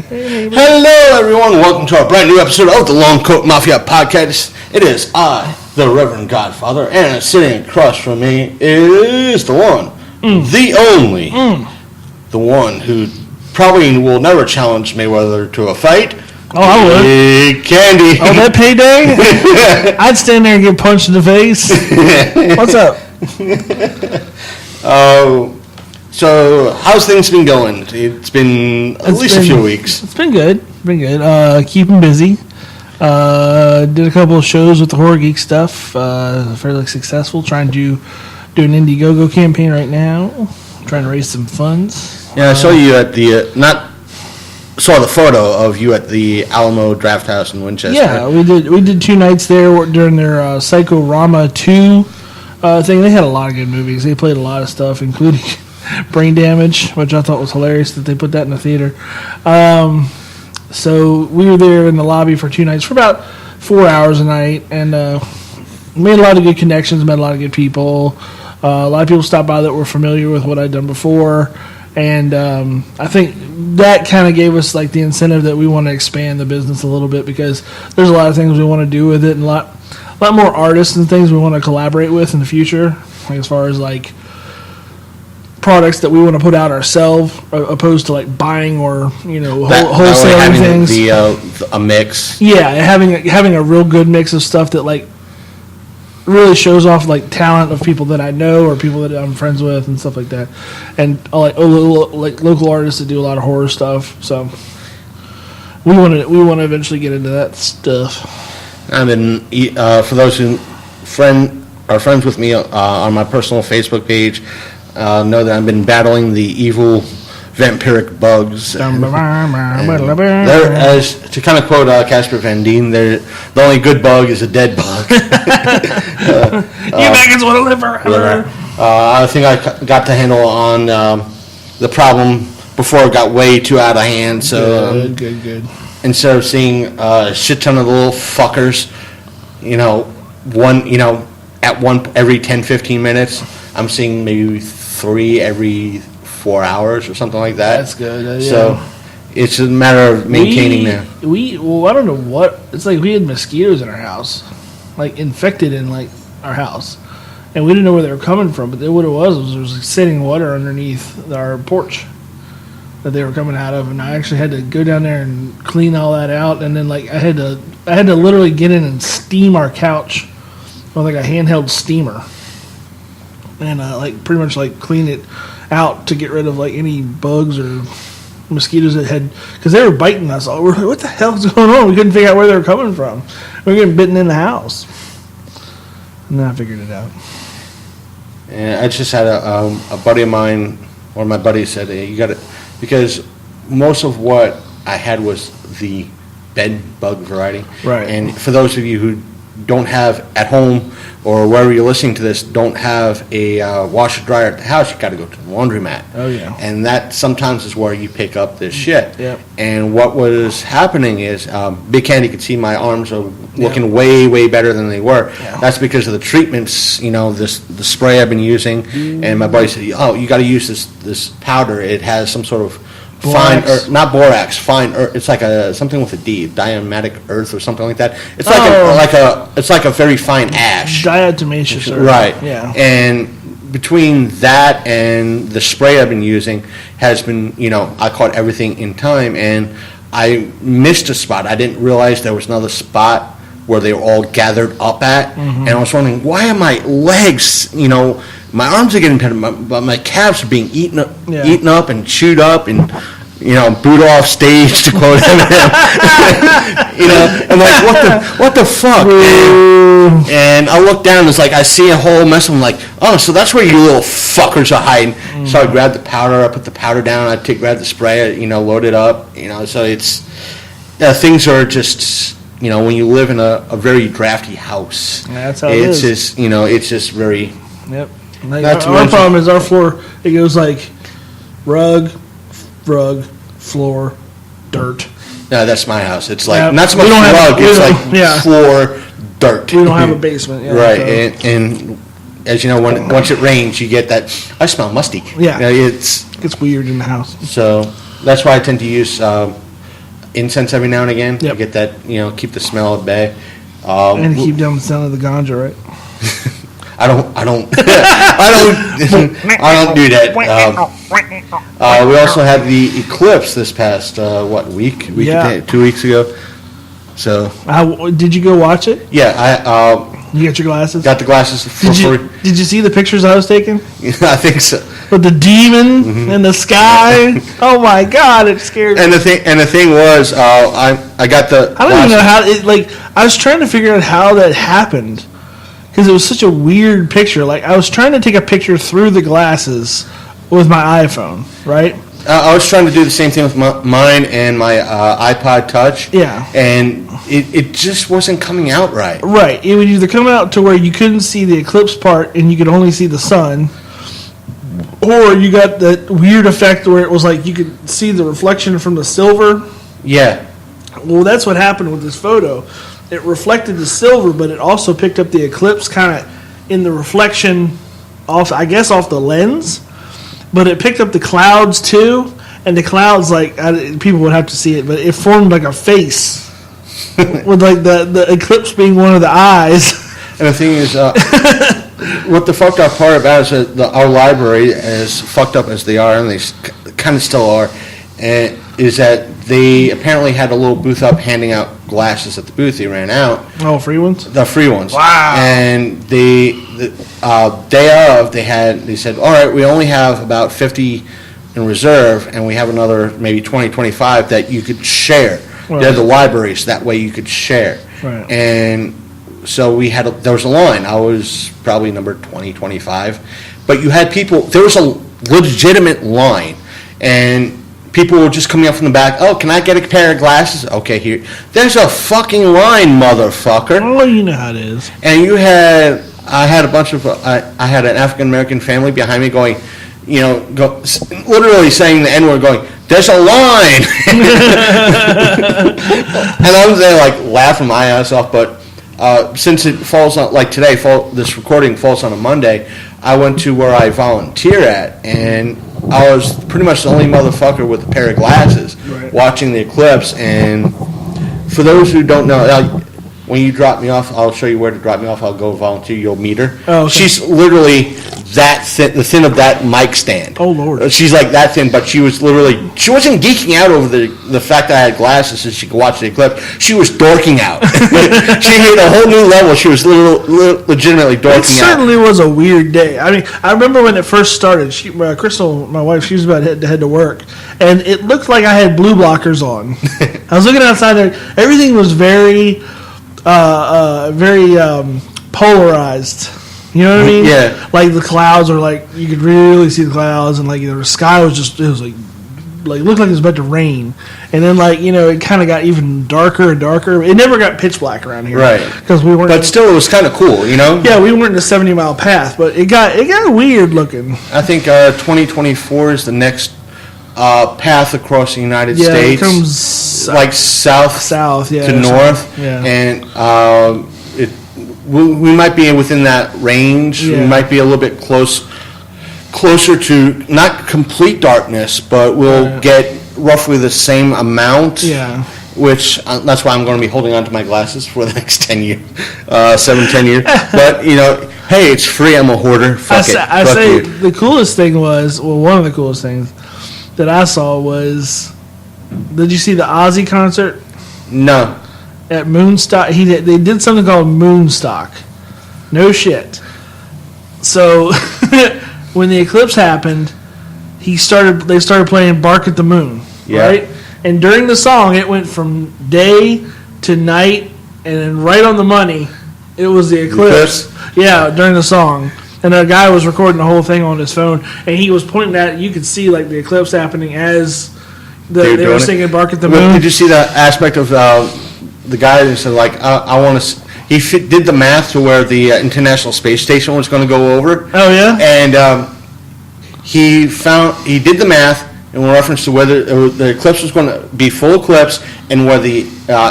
like, hey, neighbor. Hello, everyone. Welcome to our brand new episode of the Long Coat Mafia Podcast. It is I, the Reverend Godfather, and sitting across from me is the one, the only, the one who probably will never challenge Mayweather to a fight. Oh, I would. Big Candy. Oh, that payday? I'd stand there and get punched in the face. What's up? So how's things been going? It's been at least a few weeks. It's been good. Keeping busy. Did a couple of shows with the Horror Geek stuff. Fairly successful. Trying to do an Indiegogo campaign right now. Trying to raise some funds. Yeah, I saw you at the saw the photo of you at the Alamo Draft House in Winchester. Yeah, we did 2 nights there during their Psycho-Rama 2 thing. They had a lot of good movies. They played a lot of stuff, including Brain Damage, which I thought was hilarious that they put that in the theater. So we were there in the lobby for 2 nights for about 4 hours a night, and made a lot of good connections, met a lot of good people. A lot of people stopped by that were familiar with what I'd done before. And I think that kind of gave us like the incentive that we want to expand the business a little bit, because there's a lot of things we want to do with it, and a lot more artists and things we want to collaborate with in the future, like as far as like products that we want to put out ourselves, opposed to like buying or wholesaling things. A mix. Yeah, having a real good mix of stuff that like really shows off like talent of people that I know or people that I'm friends with and stuff like that, and like local artists that do a lot of horror stuff. So we want to eventually get into that stuff. I've been for those who are friends with me on my personal Facebook page, know that I've been battling the evil vampiric bugs. As to kind of quote Casper Van Dien, the only good bug is a dead bug. You maggots want to live forever. I think I got the handle on the problem before it got way too out of hand. So good. Instead of seeing a shit ton of little fuckers, one every 10-15 minutes, I'm seeing maybe 3 every 4 hours or something like that. That's good. So it's a matter of maintaining that. I don't know what it's like. We had mosquitoes in our house, like infected in like our house, and we didn't know where they were coming from. But what it was there was like sitting water underneath our porch that they were coming out of, and I actually had to go down there and clean all that out. And then like I had to literally get in and steam our couch with like a handheld steamer, and like pretty much like clean it out to get rid of like any bugs or mosquitoes that had, because they were biting us. We're like, what the hell is going on? We couldn't figure out where they were coming from. We were getting bitten in the house, and then I figured it out. And I just had a buddy of mine, one of my buddies said, hey, you got it, because most of what I had was the bed bug variety. Right. And for those of you who don't have at home or wherever you're listening to this, don't have a washer dryer at the house, you got to go to the laundromat. Oh yeah. And that sometimes is where you pick up this shit. Yep. And what was happening is, Big Candy could see my arms are looking way better than they were. Yeah. That's because of the treatments, the spray I've been using. And my buddy said, oh, you got to use this powder. It has some sort of fine borax. not borax, fine earth. It's like something with a D, diatomatic earth or something like that. It's it's like a very fine ash. Diatomaceous earth. Right. Yeah. And between that and the spray I've been using has been, I caught everything in time, and I missed a spot. I didn't realize there was another spot where they were all gathered up at, and I was wondering, why are my legs, my arms are getting better, but my calves are being eaten up and chewed up and, boot off stage, to quote Eminem. I'm like, what the fuck? And I look down, it's like I see a whole mess. I'm like, oh, so that's where you little fuckers are hiding. So I grabbed the powder, I put the powder down, I grabbed the spray, load it up, so it's, things are just, when you live in a very drafty house. Yeah, that's how it is. Just, it's just very. Yep. Like our problem is our floor, it goes like rug, floor, dirt. No, that's my house. It's like, yeah, not so much rug, it's like floor, dirt. We don't have a basement. Yeah, right, so. And as you know, once it rains, you get that, I smell musty. Yeah. It gets weird in the house. So that's why I tend to use incense every now and again. Yep. To get that, keep the smell at bay. And keep down the sound of the ganja, right? I don't I don't do that. We also had the Eclipse this past week Yeah. 2 weeks ago. So Did you go watch it? yeah, You got your glasses? got the glasses for free. Did you see the pictures I was taking? I think so. With the demon in the sky? Oh my God, it scared me. And the thing was, I got the. I don't even know how I was trying to figure out how that happened because it was such a weird picture. Like I was trying to take a picture through the glasses with my iPhone, right? I was trying to do the same thing with mine and my iPod Touch. Yeah. And it just wasn't coming out right. Right. It would either come out to where you couldn't see the eclipse part and you could only see the sun, or you got that weird effect where it was like you could see the reflection from the silver. Yeah. Well, that's what happened with this photo. It reflected the silver, but it also picked up the eclipse kind of in the reflection off the lens. But it picked up the clouds too, and the clouds people would have to see it, but it formed like a face with like the eclipse being one of the eyes. And the thing is, what the fucked up part about is that our library, as fucked up as they are, and they kind of still are, is that they apparently had a little booth up handing out glasses at the booth. They ran out. Oh, free ones? The free ones. Wow. And the day of, they said, all right, we only have about 50 in reserve, and we have another maybe 20, 25 that you could share. Right. They're the libraries, that way you could share. Right. And so there was a line. I was probably number 20, 25. But you had people, there was a legitimate line, and people were just coming up from the back. Oh, can I get a pair of glasses? Okay, here. There's a fucking line, motherfucker. Oh, you know how it is. And I had a bunch of, I had an African American family behind me going, literally saying the N-word, going, there's a line. And I was there laughing my ass off, but since it falls on, like today, this recording falls on a Monday, I went to where I volunteer at, and I was pretty much the only motherfucker with a pair of glasses watching the eclipse. And for those who don't know, when you drop me off, I'll show you where to drop me off. I'll go volunteer. You'll meet her. Oh, okay. She's literally that thin, the thin of that mic stand. Oh, Lord. She's like that thin, but she wasn't geeking out over the fact that I had glasses so she could watch the eclipse. She was dorking out. She hit a whole new level. She was legitimately dorking out. It certainly was a weird day. I mean, I remember when it first started, Crystal, my wife, she was about to head to work, and it looked like I had blue blockers on. I was looking outside there. Everything was very polarized. You know what I mean? Yeah. Like the clouds are you could really see the clouds, and the sky was just, it was it looked like it was about to rain. And then it kind of got even darker and darker. It never got pitch black around here. Right. Because we weren't. But still, it was kind of cool, Yeah, we weren't in a 70-mile path, but it got weird looking. I think 2024 is the next path across the United States. It comes south to north. Yeah. And we might be within that range. Yeah. We might be a little bit closer to not complete darkness, but we'll get roughly the same amount. Yeah. Which that's why I'm going to be holding on to my glasses for the next 10 years, 7-10 years. But hey, it's free. I'm a hoarder. Fuck it. The coolest thing was, one of the coolest things that I saw was, did you see the Ozzy concert? No. At Moonstock, they did something called Moonstock. No shit. So when the eclipse happened, they started playing "Bark at the Moon," right? And during the song, it went from day to night, and then right on the money, it was the eclipse. Yeah, during the song. And a guy was recording the whole thing on his phone, and he was pointing at it. You could see the eclipse happening as they were singing "Bark at the Moon." Did you see that aspect of the guy who said I want to? He did the math to where the International Space Station was going to go over. Oh yeah. And he did the math in reference to whether the eclipse was going to be full eclipse and where the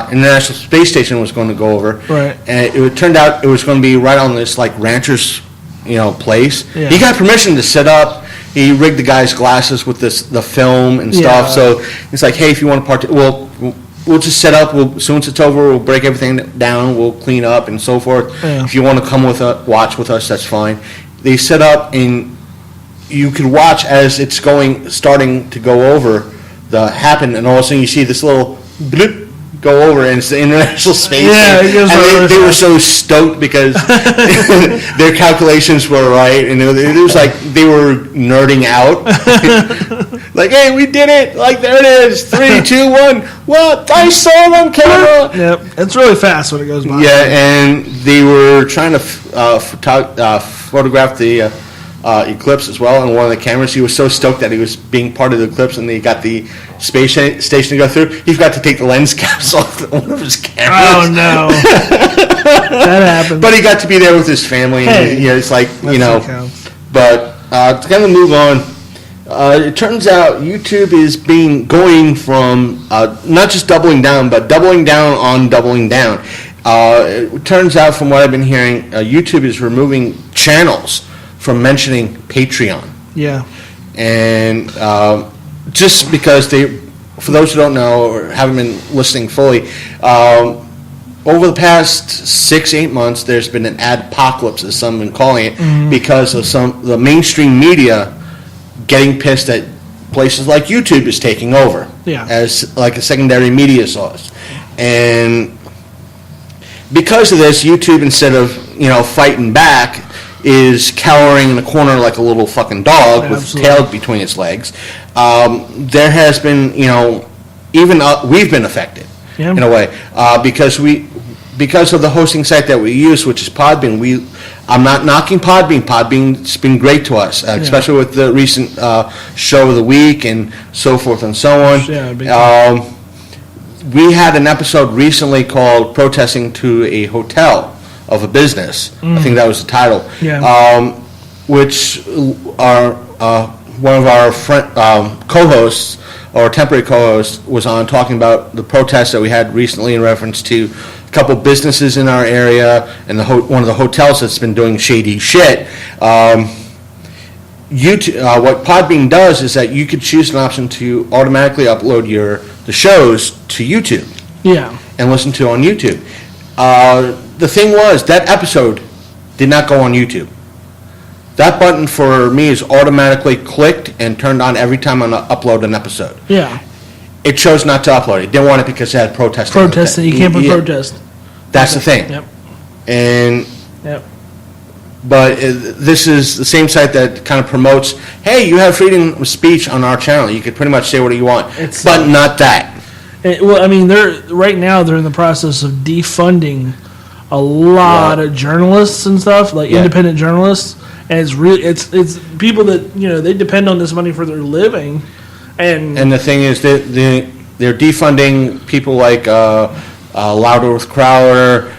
International Space Station was going to go over. Right. And it turned out it was going to be right on this rancher's place. Yeah. He got permission to set up. He rigged the guy's glasses with the film and stuff. Yeah. So it's hey, if you want to we'll just set up. As soon as it's over, we'll break everything down. We'll clean up and so forth. Yeah. If you want to come watch with us, that's fine. They set up, and you can watch as it's starting to go over happen, and all of a sudden you see this little bloop go over, and it's the International Space Station. And they were so stoked because their calculations were right, and it was like they were nerding out. Like, hey, we did it! Like, there it is, 3, 2, 1. What? I saw it on camera. Yep, it's really fast when it goes by. Yeah, and they were trying to photograph the Eclipse as well on one of the cameras. He was so stoked that he was being part of the Eclipse, and they got the space station to go through. He forgot to take the lens caps off one of his cameras. Oh no, that happened. But he got to be there with his family. Hey, and, it's like counts. But to kind of move on, it turns out YouTube is going from not just doubling down, but doubling down on doubling down. It turns out, from what I've been hearing, YouTube is removing channels from mentioning Patreon. Yeah. And just because for those who don't know or haven't been listening fully, over the past 6-8 months, there's been an adpocalypse, as some have been calling it, because of the mainstream media getting pissed that places like YouTube is taking over as like a secondary media source. And because of this, YouTube, instead of fighting back, is cowering in a corner like a little fucking dog with tail between its legs. There has been, even we've been affected in a way because of the hosting site that we use, which is Podbean. I'm not knocking Podbean. Podbean's been great to us, especially with the recent show of the week and so forth and so on. Yeah, we had an episode recently called "Protesting to a Hotel of a Business." I think that was the title. Yeah. Which our one of our co-hosts or temporary co-host was on, talking about the protests that we had recently in reference to a couple businesses in our area and one of the hotels that's been doing shady shit. YouTube, what Podbean does is that you could choose an option to automatically upload the shows to YouTube. Yeah. And listen to on YouTube. The thing was, that episode did not go on YouTube. That button for me is automatically clicked and turned on every time I upload an episode. Yeah. It chose not to upload it. Didn't want it because it had protest. Protest, you can't put protest. That's the thing. Yep. And yep. But this is the same site that kind of promotes, hey, you have freedom of speech on our channel. You could pretty much say what you want, but not that. Well, I mean, right now they're in the process of defunding a lot of journalists and stuff, like independent journalists, and it's people that they depend on this money for their living, and the thing is that they're defunding people like Louder with Crowder,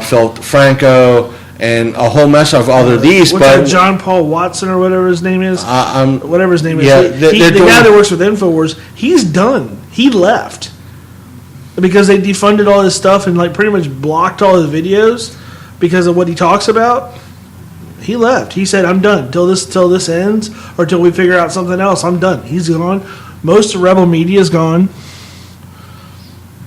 Phil Franco, and a whole mess of other these. But John Paul Watson or whatever his name is, whatever his name is, the guy that works with InfoWars, he's done. He left because they defunded all his stuff and like pretty much blocked all his videos because of what he talks about. He left. He said, "I'm done till this ends or till we figure out something else. I'm done." He's gone. Most of Rebel Media is gone.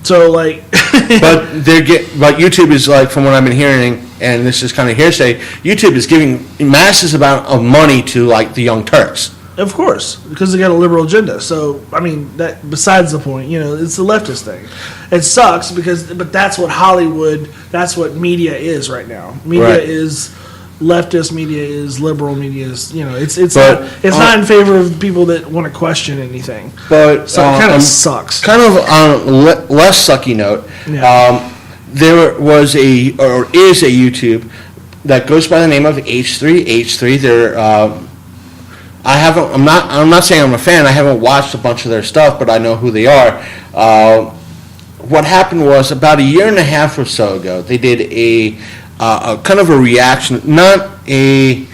So like, but YouTube is like, from what I've been hearing, and this is kind of hearsay, YouTube is giving massive amount of money to like the Young Turks. Of course, because they got a liberal agenda. So I mean, that besides the point, it's the leftist thing. It sucks but that's what Hollywood, that's what media is right now. Media is leftist, media is liberal, media is it's not in favor of people that want to question anything. But so it kind of sucks. Kind of on a less sucky note, there was is a YouTube that goes by the name of H3. They're I'm not saying I'm a fan. I haven't watched a bunch of their stuff, but I know who they are. What happened was about 1.5 years or so ago, they did a kind of a reaction, not a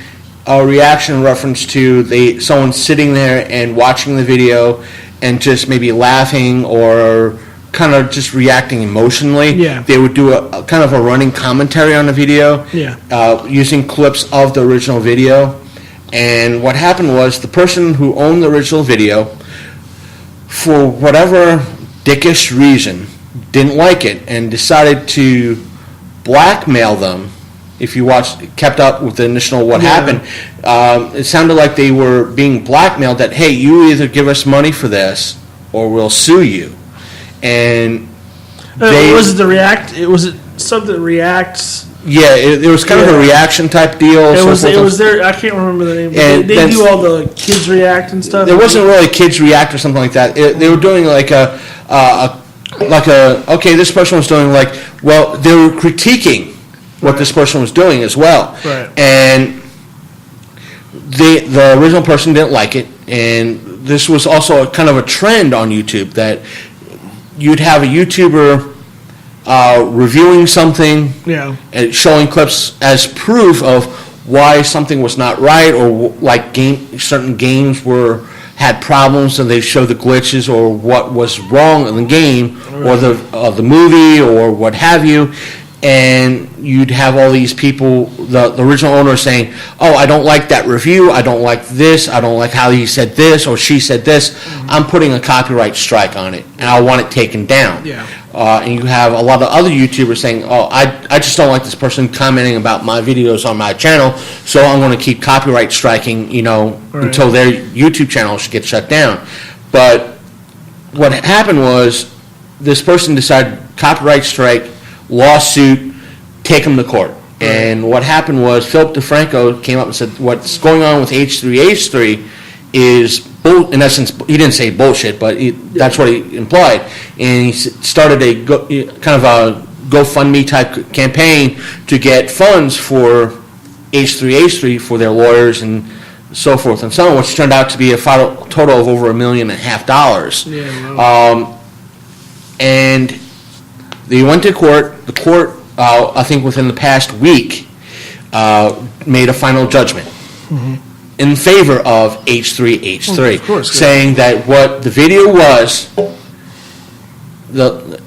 reaction in reference to someone sitting there and watching the video and just maybe laughing or kind of just reacting emotionally. Yeah. They would do a kind of a running commentary on the video, using clips of the original video. And what happened was the person who owned the original video, for whatever dickish reason, didn't like it and decided to blackmail them. If you kept up with the initial what happened, it sounded like they were being blackmailed that, hey, you either give us money for this or we'll sue you. And was it something that reacts? Yeah, it was kind of a reaction type deal. It was there. I can't remember the name. But they do all the kids react and stuff. It wasn't really kids react or something like that. They were doing like okay, this person was doing they were critiquing what this person was doing as well. Right. And the original person didn't like it, and this was also kind of a trend on YouTube that you'd have a YouTuber reviewing something, and showing clips as proof of why something was not right, or certain games had problems, and they show the glitches or what was wrong in the game, or the movie or what have you. And you'd have all these people, the original owner, saying, "Oh, I don't like that review. I don't like this. I don't like how he said this or she said this. Mm-hmm. I'm putting a copyright strike on it, and I want it taken down." Yeah. And you have a lot of other YouTubers saying, "Oh, I just don't like this person commenting about my videos on my channel, so I'm going to keep copyright striking, until their YouTube channel gets shut down." But what happened was this person decided copyright strike, lawsuit, take him to court. And what happened was Philip DeFranco came up and said, what's going on with H3H3 is, in essence, he didn't say bullshit, but that's what he implied. And he started kind of a GoFundMe type campaign to get funds for H3H3 for their lawyers and so forth and so on, which turned out to be a total of over $1.5 million. Yeah, wow. And they went to court. The court, I think within the past week, made a final judgment in favor of H3H3, of course, saying that what the video was,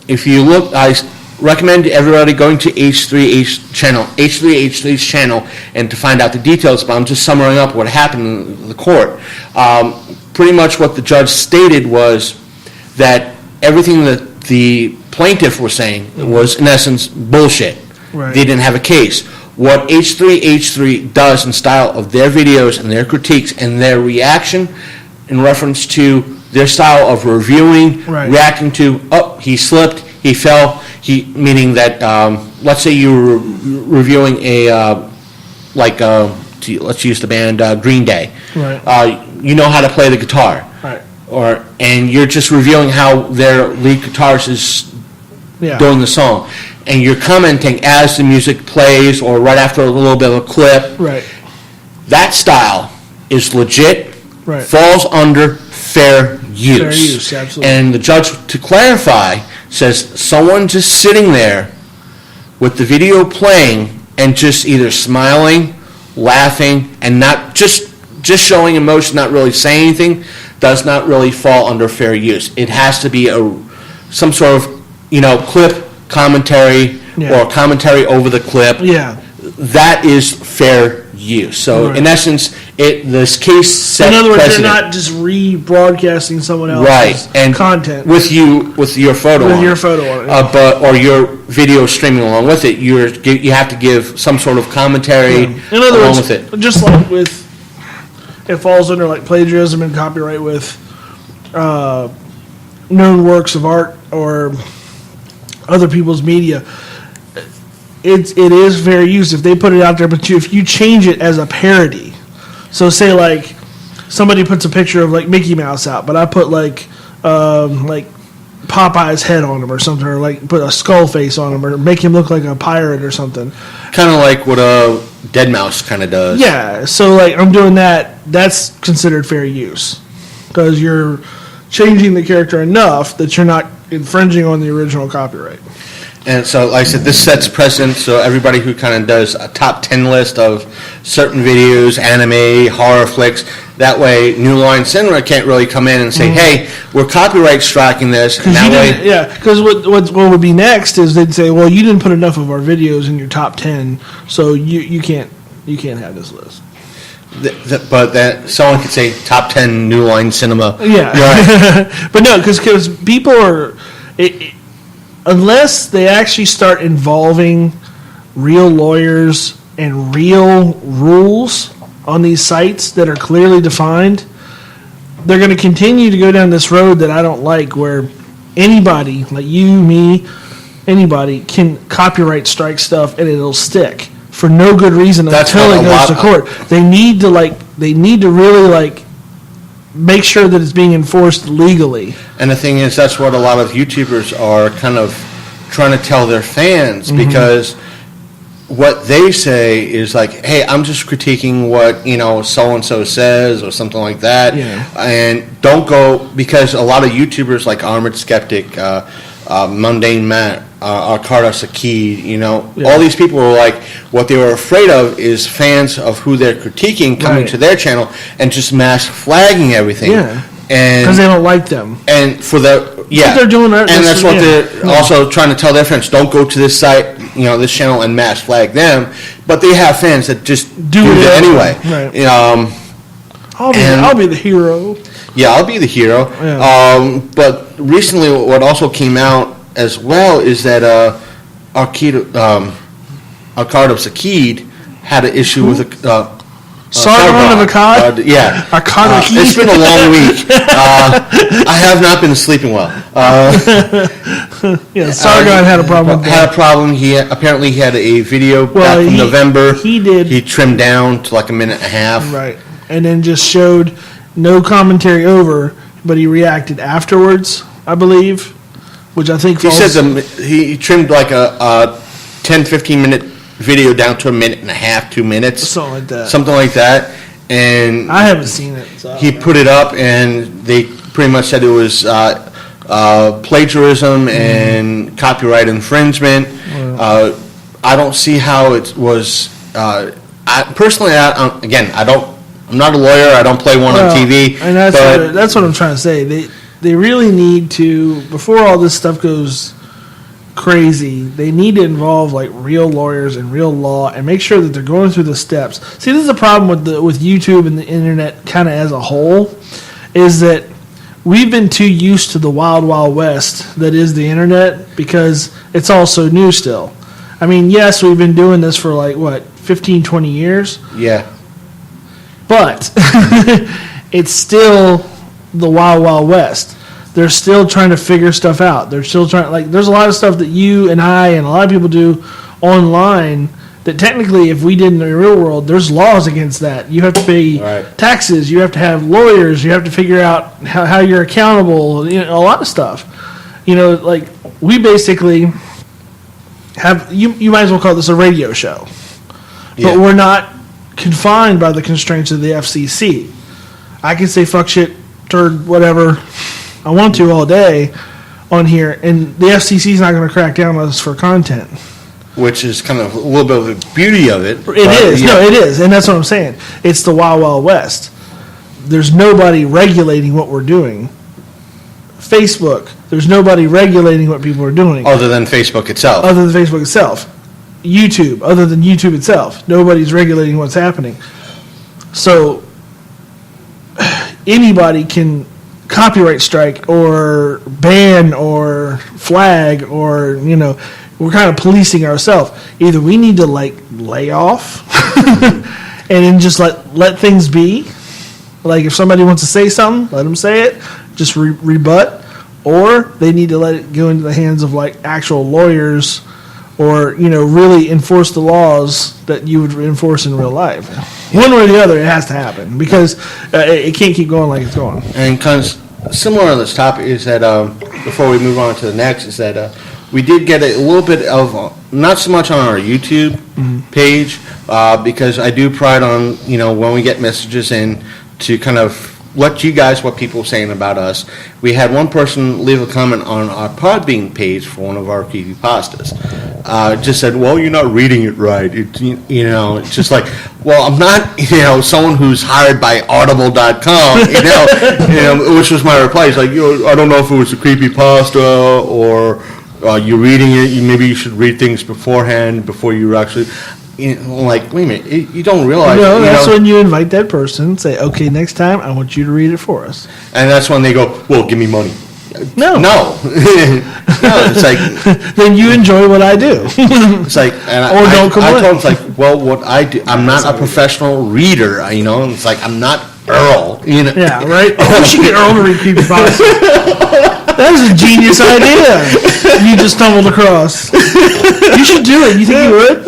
if you look, I recommend everybody going to H3H3's channel, and to find out the details, but I'm just summarizing up what happened in the court. Pretty much what the judge stated was that everything that the plaintiff were saying was, in essence, bullshit. Right. They didn't have a case. What H3H3 does in style of their videos and their critiques and their reaction in reference to their style of reviewing, reacting to, oh, he slipped, he fell, meaning that, let's say you were reviewing let's use the band Green Day. Right. You know how to play the guitar. Right. And you're just reviewing how their lead guitarist is doing the song, and you're commenting as the music plays or right after a little bit of a clip. Right. That style is legit. Right. Falls under fair use. Fair use, absolutely. And the judge, to clarify, says someone just sitting there with the video playing and just either smiling, laughing, and not just showing emotion, not really saying anything, does not really fall under fair use. It has to be some sort of clip commentary or commentary over the clip. Yeah. That is fair use. So in essence, this case set in other words, precedent. they're not just rebroadcasting someone else's content with your photo with on your photo on it, or your video streaming along with it. You have to give some sort of commentary in other along words, with it. Just like with, it falls under like plagiarism and copyright with known works of art or other people's media. It is fair use if they put it out there, but if you change it as a parody, so say like somebody puts a picture of like Mickey Mouse out, but I put like Popeye's head on him or something, or like put a skull face on him, or make him look like a pirate or something. Kind of like what a Dead Mouse kind of does. Yeah, so like I'm doing that. That's considered fair use because you're changing the character enough that you're not infringing on the original copyright. And so, like I said, this sets precedent, so everybody who kind of does a top 10 list of certain videos, anime, horror flicks, that way New Line Cinema can't really come in and say, hey, we're copyright striking this. And that way, because what would be next is they'd say, well, you didn't put enough of our videos in your top 10, so you can't have this list. But that someone could say top 10 New Line Cinema. Yeah. Right. But no, because people are... unless they actually start involving real lawyers and real rules on these sites that are clearly defined, they're going to continue to go down this road that I don't like, where anybody, like you, me, anybody, can copyright strike stuff and it'll stick for no good reason until it goes to court. They need to really make sure that it's being enforced legally. And the thing is, that's what a lot of YouTubers are kind of trying to tell their fans, because what they say is like, hey, I'm just critiquing what, so-and-so says or something like that. Yeah. And don't go, because a lot of YouTubers like Armored Skeptic, Mundane Matt, Arcada Sakid, all these people were like, what they were afraid of is fans of who they're critiquing coming to their channel and just mass flagging everything. Yeah. And because they don't like them. And for the, But they're doing that. And that's what they're also trying to tell their friends. Don't go to this site, this channel, and mass flag them. But they have fans that just do it anyway. Right. I'll be the hero. Yeah, I'll be the hero. Yeah. But recently, what also came out as well is that Arcada Sakid had an issue with Sargon of Akkad? Yeah. Arcada it's been a long week. I have not been sleeping well. Sargon had a problem with that. Had a problem. He apparently had a video back from November. He did. He trimmed down to like a minute and a half. Right. And then just showed no commentary over, but he reacted afterwards, I believe, which I think he said he trimmed like a 10, 15-minute video down to a minute and a half, 2 minutes. Something like that. And I haven't seen it. So he put it up, and they pretty much said it was plagiarism and copyright infringement. I don't see how it was. I'm not a lawyer. I don't play one on TV. And that's what I'm trying to say. They really need to, before all this stuff goes crazy, they need to involve real lawyers and real law and make sure that they're going through the steps. See, this is a problem with YouTube and the internet kind of as a whole, is that we've been too used to the wild, wild west that is the internet, because it's all so new still. I mean, yes, we've been doing this for 15, 20 years. Yeah. But it's still the wild, wild west. They're still trying to figure stuff out. They're still trying, there's a lot of stuff that you and I and a lot of people do online that technically, if we did in the real world, there's laws against that. You have to pay taxes. You have to have lawyers. You have to figure out how you're accountable. A lot of stuff. We basically have, you might as well call this a radio show. Yeah. But we're not confined by the constraints of the FCC. I can say fuck, shit, turd, whatever I want to all day on here, and the FCC is not going to crack down on us for content. Which is kind of a little bit of the beauty of it. It is. Yeah. No, it is, and that's what I'm saying. It's the wild, wild west. There's nobody regulating what we're doing. Facebook, there's nobody regulating what people are doing. Other than Facebook itself. YouTube, other than YouTube itself. Nobody's regulating what's happening. So anybody can copyright strike or ban or flag, or we're kind of policing ourselves. Either we need to lay off and then just let things be. If somebody wants to say something, let them say it. Just rebut. Or they need to let it go into the hands of actual lawyers, or really enforce the laws that you would enforce in real life. One way or the other, it has to happen, because it can't keep going like it's going. And kind of similar on this topic is that before we move on to the next, is that we did get a little bit of, not so much on our YouTube page, because I do pride on when we get messages in to kind of let you guys, what people are saying about us. We had one person leave a comment on our Podbean page for one of our creepypastas. Just said, well, you're not reading it right. It's just well, I'm not, someone who's hired by Audible.com, which was my reply. It's I don't know if it was a creepypasta or you're reading it. Maybe you should read things beforehand before you actually... wait a minute, you don't realize... No, that's when you invite that person, say, okay, next time, I want you to read it for us. And that's when they go, well, give me money. No. No. No, it's like, Then you enjoy what I do. it's like, and Or don't complain. I told him, it's like, well, what I do, I'm not a professional reader, you know, and it's like, I'm not Earl, you know. Yeah, right? Oh, we should get Earl to read creepypasta. That was a genius idea you just stumbled across. You should do it. You think you would?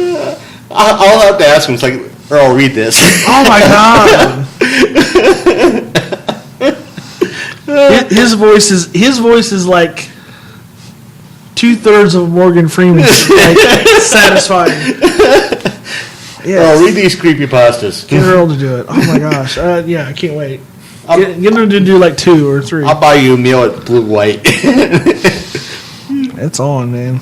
I'll have to ask him, it's like, Earl, read this. Oh, my God. His voice is like 2/3 of Morgan Freeman's, like, satisfying. Yeah. Earl, read these creepypastas. Get Earl to do it. Oh my gosh. Yeah, I can't wait. Get him to do like 2 or 3. I'll buy you a meal at Blue White. It's on, man.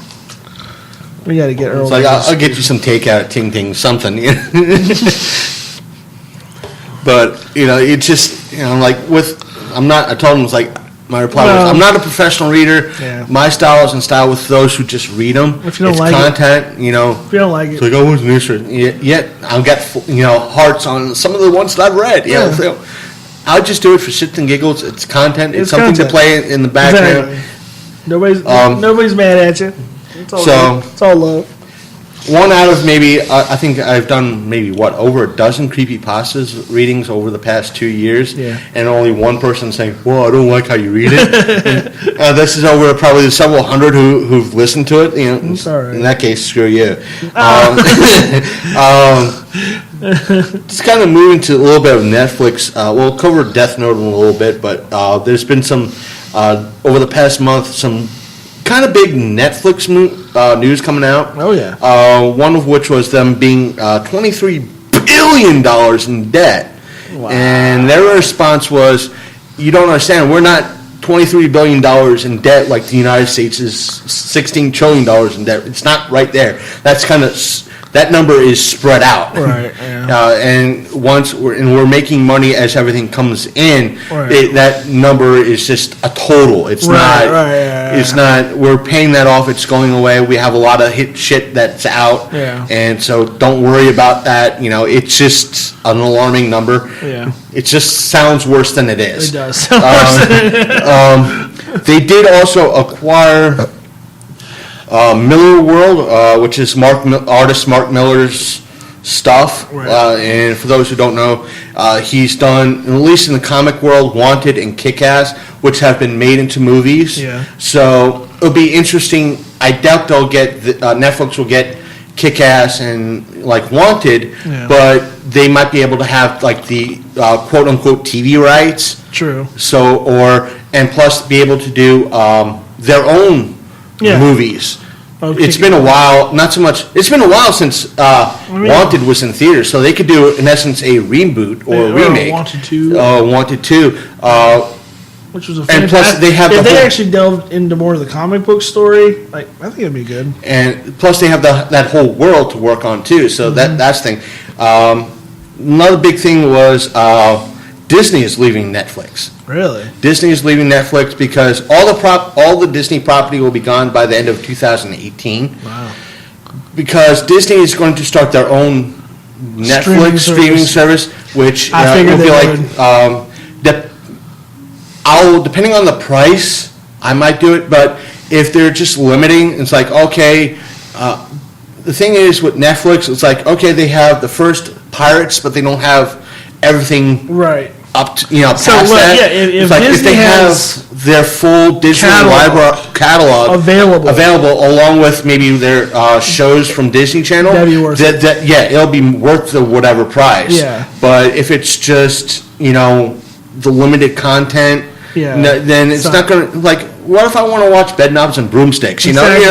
We got to get Earl. It's like, I'll get you some takeout at Ting Ting, something. But, you know, it just, you know, like I told him, it's like, my reply was, I'm not a professional reader. Yeah. My style isn't style with those who just read them. If you don't it's like content, you know. If you don't like it. It's like, I wasn't interested. Yet, I've got, you know, hearts on some of the ones that I've read. You know, so I'll just do it for shits and giggles. It's content. It's something to play in the background. Exactly. Nobody's mad at you. It's all love. It's all love. One out of maybe, I think I've done maybe, over a dozen creepypastas readings over the past 2 years. Yeah. And only one person saying, well, I don't like how you read it. And, this is over probably several hundred who've listened to it. You know, I'm sorry. In that case, screw you. Just kind of moving to a little bit of Netflix. We'll cover Death Note in a little bit, but there's been some, over the past month, some kind of big Netflix news coming out. Oh, yeah. One of which was them being $23 billion in debt. Wow. And their response was, you don't understand, we're not $23 billion in debt like the United States is $16 trillion in debt. It's not right there. That's kind of... That number is spread out, right? Yeah. And we're making money as everything comes in. Right. That number is just a total. It's not. Right, yeah. It's not. We're paying that off. It's going away. We have a lot of shit that's out. Yeah. And so don't worry about that. You know, it's just an alarming number. Yeah. It just sounds worse than it is. It does. They did also acquire. Miller World, which is artist Mark Miller's stuff. Right. And for those who don't know, he's done, at least in the comic world, Wanted and Kick-Ass, which have been made into movies. Yeah. So it'll be interesting. I doubt they'll get, Netflix will get Kick-Ass and like Wanted, but they might be able to have like the quote-unquote TV rights. True. So, and plus be able to do their own movies. It's been a while, not so much. It's been a while since Wanted was in theaters, so they could do, in essence, a reboot or a remake. Wanted to. Wanted to. Which was a and plus they have if they actually delved into more of the comic book story, like I think it'd be good. And plus they have that whole world to work on too. So that's the thing. Another big thing was Disney is leaving Netflix. Really? Disney is leaving Netflix because all the Disney property will be gone by the end of 2018. Wow. Because Disney is going to start their own Netflix streaming service, which will be like depending on the price, I might do it. But if they're just limiting, it's like okay. The thing is with Netflix, it's like okay, they have the first Pirates, but they don't have everything right. Up to, past that. Yeah, if Disney they have their full Disney library catalog available, along with maybe their shows from Disney Channel, that'd be worth it. It'll be worth the whatever price. Yeah. But if it's just the limited content, then it's not going to like. What if I want to watch Bedknobs and Broomsticks? Exactly.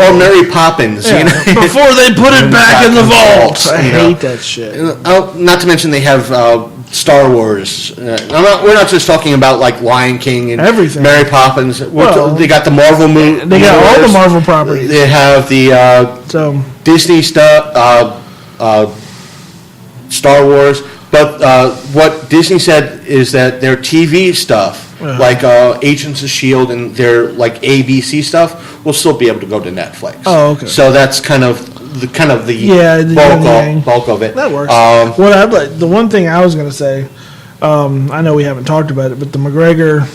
Or Mary Poppins? Yeah. Before they put it back in the vault. I hate that shit. Not to mention they have. Star Wars. We're not just talking about like Lion King and everything. Mary Poppins. They got the Marvel movie. They got all the Marvel properties. They have the Disney stuff, Star Wars. But what Disney said is that their TV stuff, like Agents of S.H.I.E.L.D. and their like ABC stuff, will still be able to go to Netflix. Oh, okay. So that's kind of the bulk of it. That works. The one thing I was going to say, I know we haven't talked about it, but the McGregor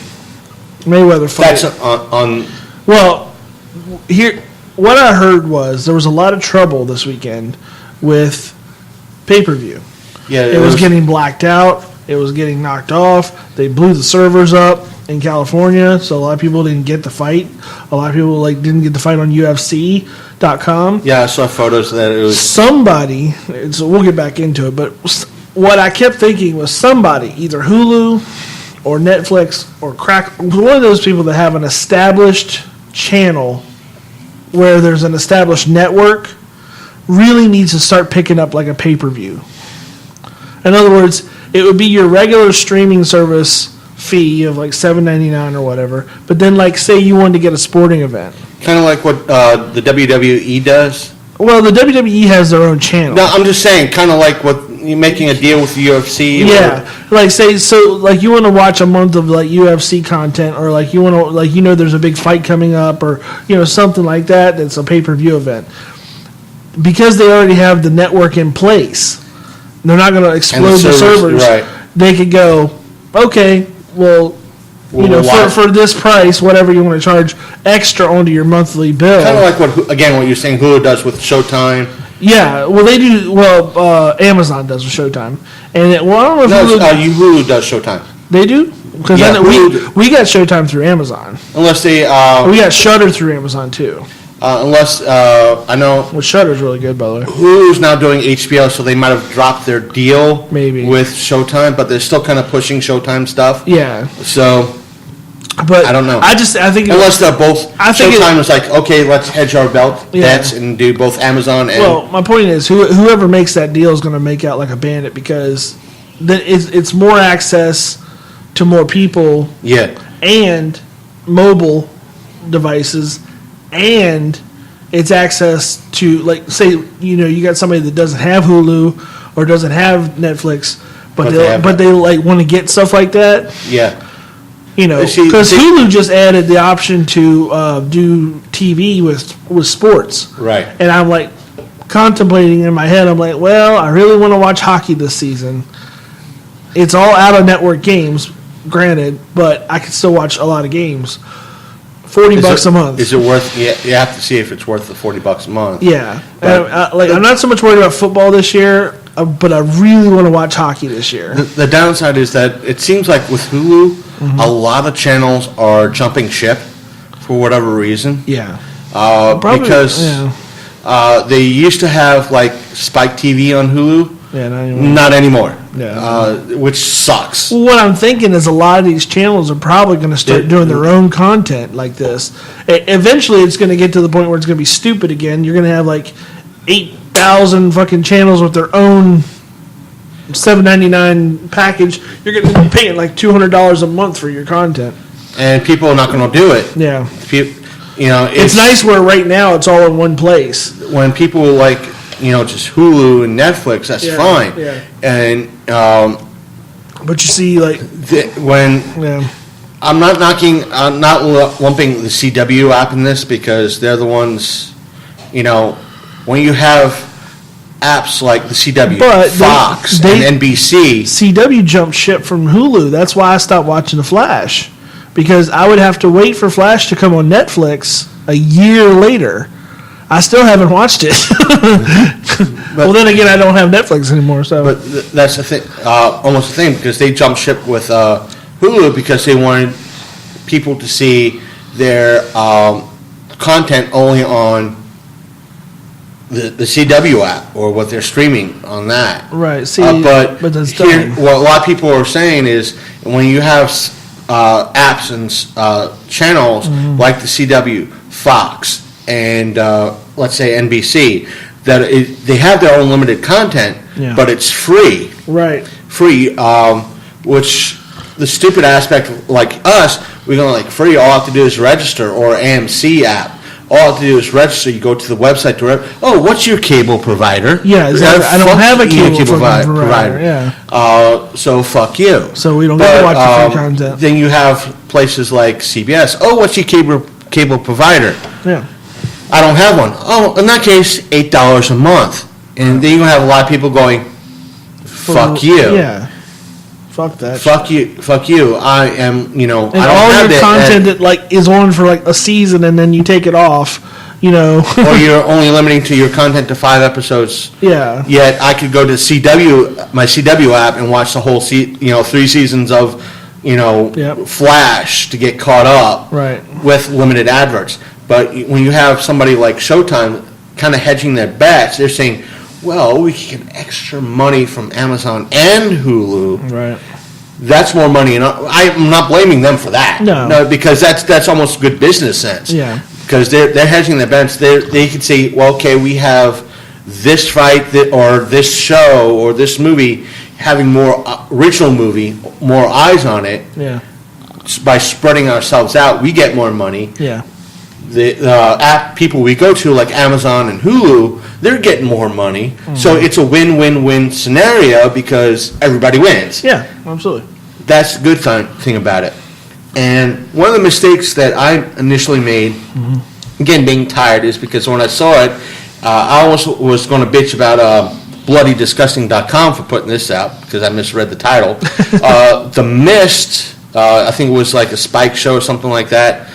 Mayweather fight. That's on Well, here, what I heard was there was a lot of trouble this weekend with pay-per-view. yeah. It was getting blacked out. It was getting knocked off. They blew the servers up in California, so a lot of people didn't get the fight. A lot of people didn't get the fight on UFC.com. Yeah, I saw photos that it was. Somebody, so we'll get back into it, but what I kept thinking was somebody, either Hulu or Netflix or one of those people that have an established channel where there's an established network, really needs to start picking up like a pay-per-view. In other words, it would be your regular streaming service fee of like $7.99 or whatever, but then like say you wanted to get a sporting event. Kind of like what the WWE does. Well, the WWE has their own channel. No, I'm just saying, kind of like what you're making a deal with the UFC. Yeah, like say so, like you want to watch a month of like UFC content, or like you want to there's a big fight coming up, or something like that. That's a pay-per-view event because they already have the network in place. They're not going to explode the servers. Right. They could go, okay, well, for this price, whatever you want to charge extra onto your monthly bill. Kind of like what you're saying Hulu does with Showtime. Yeah, well, they do. Well, Amazon does with Showtime, and I don't know if Hulu does Showtime. They do, because we got Showtime through Amazon. Unless they, we got Shudder through Amazon too. Unless I know. Well, Shudder's really good, by the way. Hulu's now doing HBO, so they might have dropped their deal maybe with Showtime, but they're still kind of pushing Showtime stuff. Yeah. So. But I don't know. I think unless they're both. Showtime is like, okay, let's hedge our bets and do both Amazon and. Well, my point is, whoever makes that deal is going to make out like a bandit because it's more access to more people. Yeah. And mobile devices, and it's access to, like, say you got somebody that doesn't have Hulu or doesn't have Netflix, but they like want to get stuff like that. Yeah. Because Hulu just added the option to do TV with sports. Right. And I'm like contemplating in my head, I'm like, well, I really want to watch hockey this season. It's all out-of-network games, granted, but I can still watch a lot of games. $40 a month. Is it worth? You have to see if it's worth the $40 a month. Yeah. I'm not so much worried about football this year, but I really want to watch hockey this year. The downside is that it seems like with Hulu, a lot of channels are jumping ship for whatever reason. Yeah. Because they used to have like Spike TV on Hulu. Yeah, not anymore. Yeah. Which sucks. Well, what I'm thinking is a lot of these channels are probably going to start doing their own content like this. Eventually, it's going to get to the point where it's going to be stupid again. You're going to have like 8,000 fucking channels with their own $7.99 package. You're going to be paying like $200 a month for your content, and people are not going to do it. Yeah, it's nice where right now it's all in one place. When people like just Hulu and Netflix, that's fine. Yeah. And but you see, like I'm not lumping the CW app in this because they're the ones, when you have apps like the CW, but Fox, and NBC. CW jumped ship from Hulu. That's why I stopped watching The Flash, because I would have to wait for Flash to come on Netflix a year later. I still haven't watched it. Well, then again, I don't have Netflix anymore. So, but that's the thing, almost the thing, because they jumped ship with Hulu because they wanted people to see their content only on the CW app or what they're streaming on that. Right. See, but that's here, what a lot of people are saying is when you have apps and channels like the CW, Fox, and let's say NBC, that they have their own limited content, but it's free. Right. Free, which the stupid aspect, like us, we're going like free. All I have to do is register, or AMC app. All I have to do is register. You go to the website direct. Oh, what's your cable provider? Yeah, exactly. I don't have a cable provider. Yeah. So fuck you. So we don't get to watch the free content. Then you have places like CBS. Oh, what's your cable provider? Yeah. I don't have one. Oh, in that case, $8 a month. And then you're going to have a lot of people going, fuck you. Yeah. Fuck that. Fuck you. I am, And I don't all have your content that like is on for like a season and then you take it off, or you're only limiting to your content to 5 episodes. Yeah. Yet I could go to my CW app and watch the whole 3 seasons of, Yep. Flash to get caught up. Right. With limited adverts. But when you have somebody like Showtime kind of hedging their bets, they're saying, well, we can get extra money from Amazon and Hulu. Right. That's more money, and I'm not blaming them for that. No, because that's almost good business sense. Yeah. Because they're hedging their bets. They could say, well, okay, we have this fight or this show or this movie having more original movie, more eyes on it. Yeah. By spreading ourselves out, we get more money. Yeah. The app people we go to, like Amazon and Hulu, they're getting more money. Mm-hmm. So it's a win-win-win scenario because everybody wins. Yeah, absolutely. That's the good thing about it. And one of the mistakes that I initially made, again, being tired, is because when I saw it, I almost was going to bitch about bloodydisgusting.com for putting this out because I misread the title. The Mist, I think it was like a Spike show or something like that.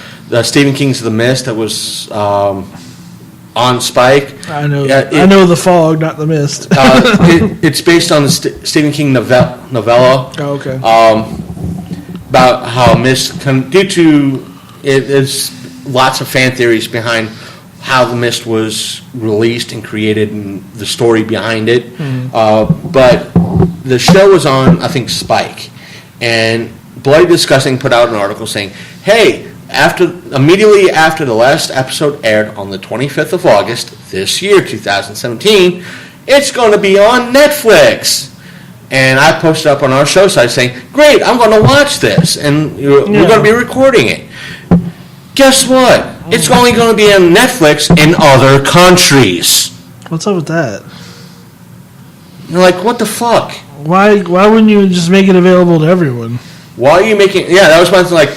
Stephen King's The Mist that was on Spike. I know. I know The Fog, not The Mist. It's based on the Stephen King novella. Oh, okay. About how Mist, due to there's lots of fan theories behind how the Mist was released and created and the story behind it. But the show was on, I think, Spike, and Bloody Disgusting put out an article saying, "Hey, immediately after the last episode aired on the 25th of August this year, 2017, it's going to be on Netflix." And I posted up on our show site saying, "Great, I'm going to watch this, and we're going to be recording it." Guess what? It's only going to be on Netflix in other countries. What's up with that? You're like, what the fuck? Why wouldn't you just make it available to everyone? Why are you making... Yeah, that was my thing, like,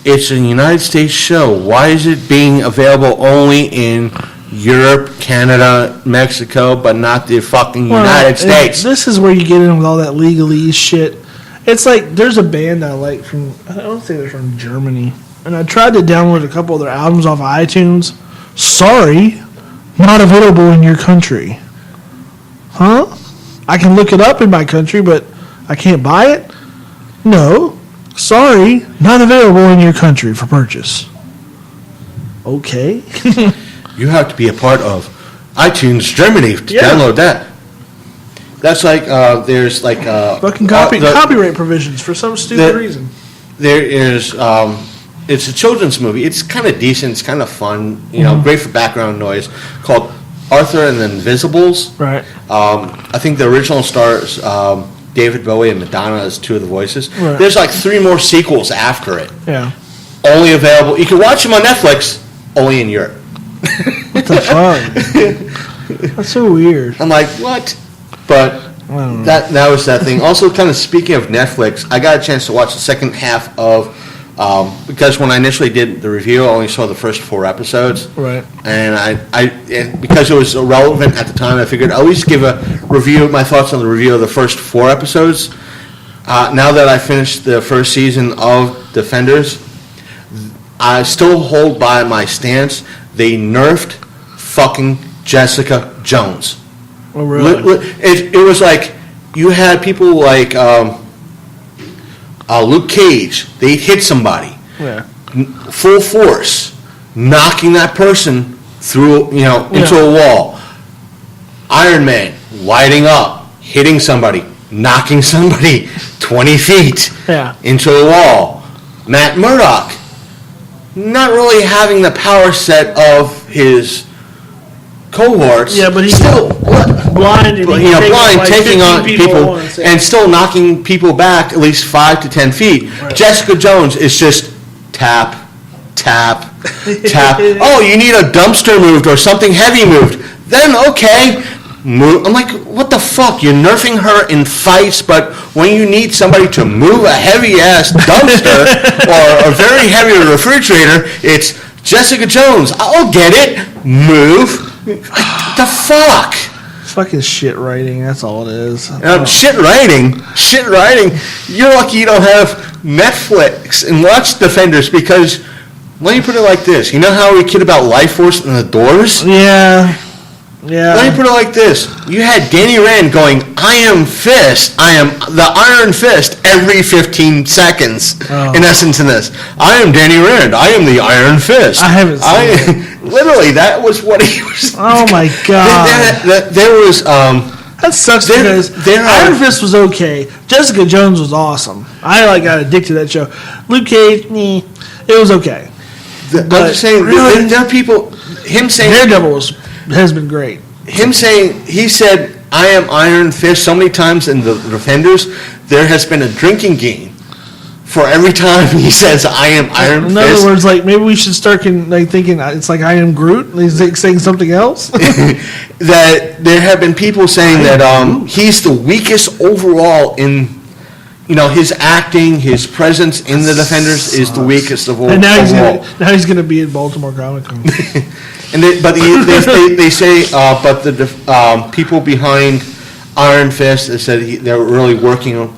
it's a United States show. Why is it being available only in Europe, Canada, Mexico, but not the fucking United States? This is where you get in with all that legalese shit. It's like, there's a band I like from... I don't think they're from Germany. And I tried to download a couple of their albums off of iTunes. Sorry, not available in your country. Huh? I can look it up in my country, but I can't buy it? No. Sorry, not available in your country for purchase. Okay. You have to be a part of iTunes Germany to download that. That's like, there's like... fucking copyright provisions for some stupid reason. There is... it's a children's movie. It's kind of decent. It's kind of fun. Great for background noise. Called Arthur and the Invisibles. Right. I think the original stars David Bowie and Madonna as 2 of the voices. Right. There's like 3 more sequels after it. Yeah. Only available. You can watch them on Netflix. Only in Europe. What the fuck? That's so weird. I'm like, what? But that was that thing. Also, kind of speaking of Netflix, I got a chance to watch the second half of. Because when I initially did the review, I only saw the first 4 episodes. Right. And I because it was irrelevant at the time, I figured I'll at least give a review, my thoughts on the review of the first 4 episodes. Now that I finished the first season of Defenders, I still hold by my stance. They nerfed fucking Jessica Jones. Oh, really? It was like you had people like... Luke Cage, they hit somebody, full force, knocking that person through, into a wall. Iron Man, lighting up, hitting somebody, knocking somebody 20 feet into a wall. Matt Murdock, not really having the power set of his cohorts. Yeah, but he's still blind, and taking on people and still knocking people back at least 5 to 10 feet. Right. Jessica Jones is just tap, tap, tap. Oh, you need a dumpster moved or something heavy moved. Then okay, move. I'm like, what the fuck? You're nerfing her in fights, but when you need somebody to move a heavy ass dumpster or a very heavy refrigerator, it's Jessica Jones. I'll get it. Move. The fuck? Fucking shit writing. That's all it is. Shit writing. You're lucky you don't have Netflix and watch Defenders because, let me put it like this. You know how we kid about Life Force and the Doors? Yeah. Let me put it like this. You had Danny Rand going, I am the Iron Fist every 15 seconds, in essence in this. I am Danny Rand. I am the Iron Fist. I haven't seen it. Literally, that was what he was. Oh, my God. There was... that sucks because Iron Fist was okay. Jessica Jones was awesome. I got addicted to that show. Luke Cage, it was okay. I'm just saying, really, there are people... Him saying... Daredevil has been great. Him saying, he said, I am Iron Fist so many times in the Defenders, there has been a drinking game for every time he says, I am Iron Fist. In other words, maybe we should start thinking it's like I am Groot, and he's saying something else. That there have been people saying that he's the weakest overall in, his acting, his presence in the Defenders is the weakest of all. And now he's going to be in Baltimore Comic Con. They say, but the people behind Iron Fist they said they're really working on,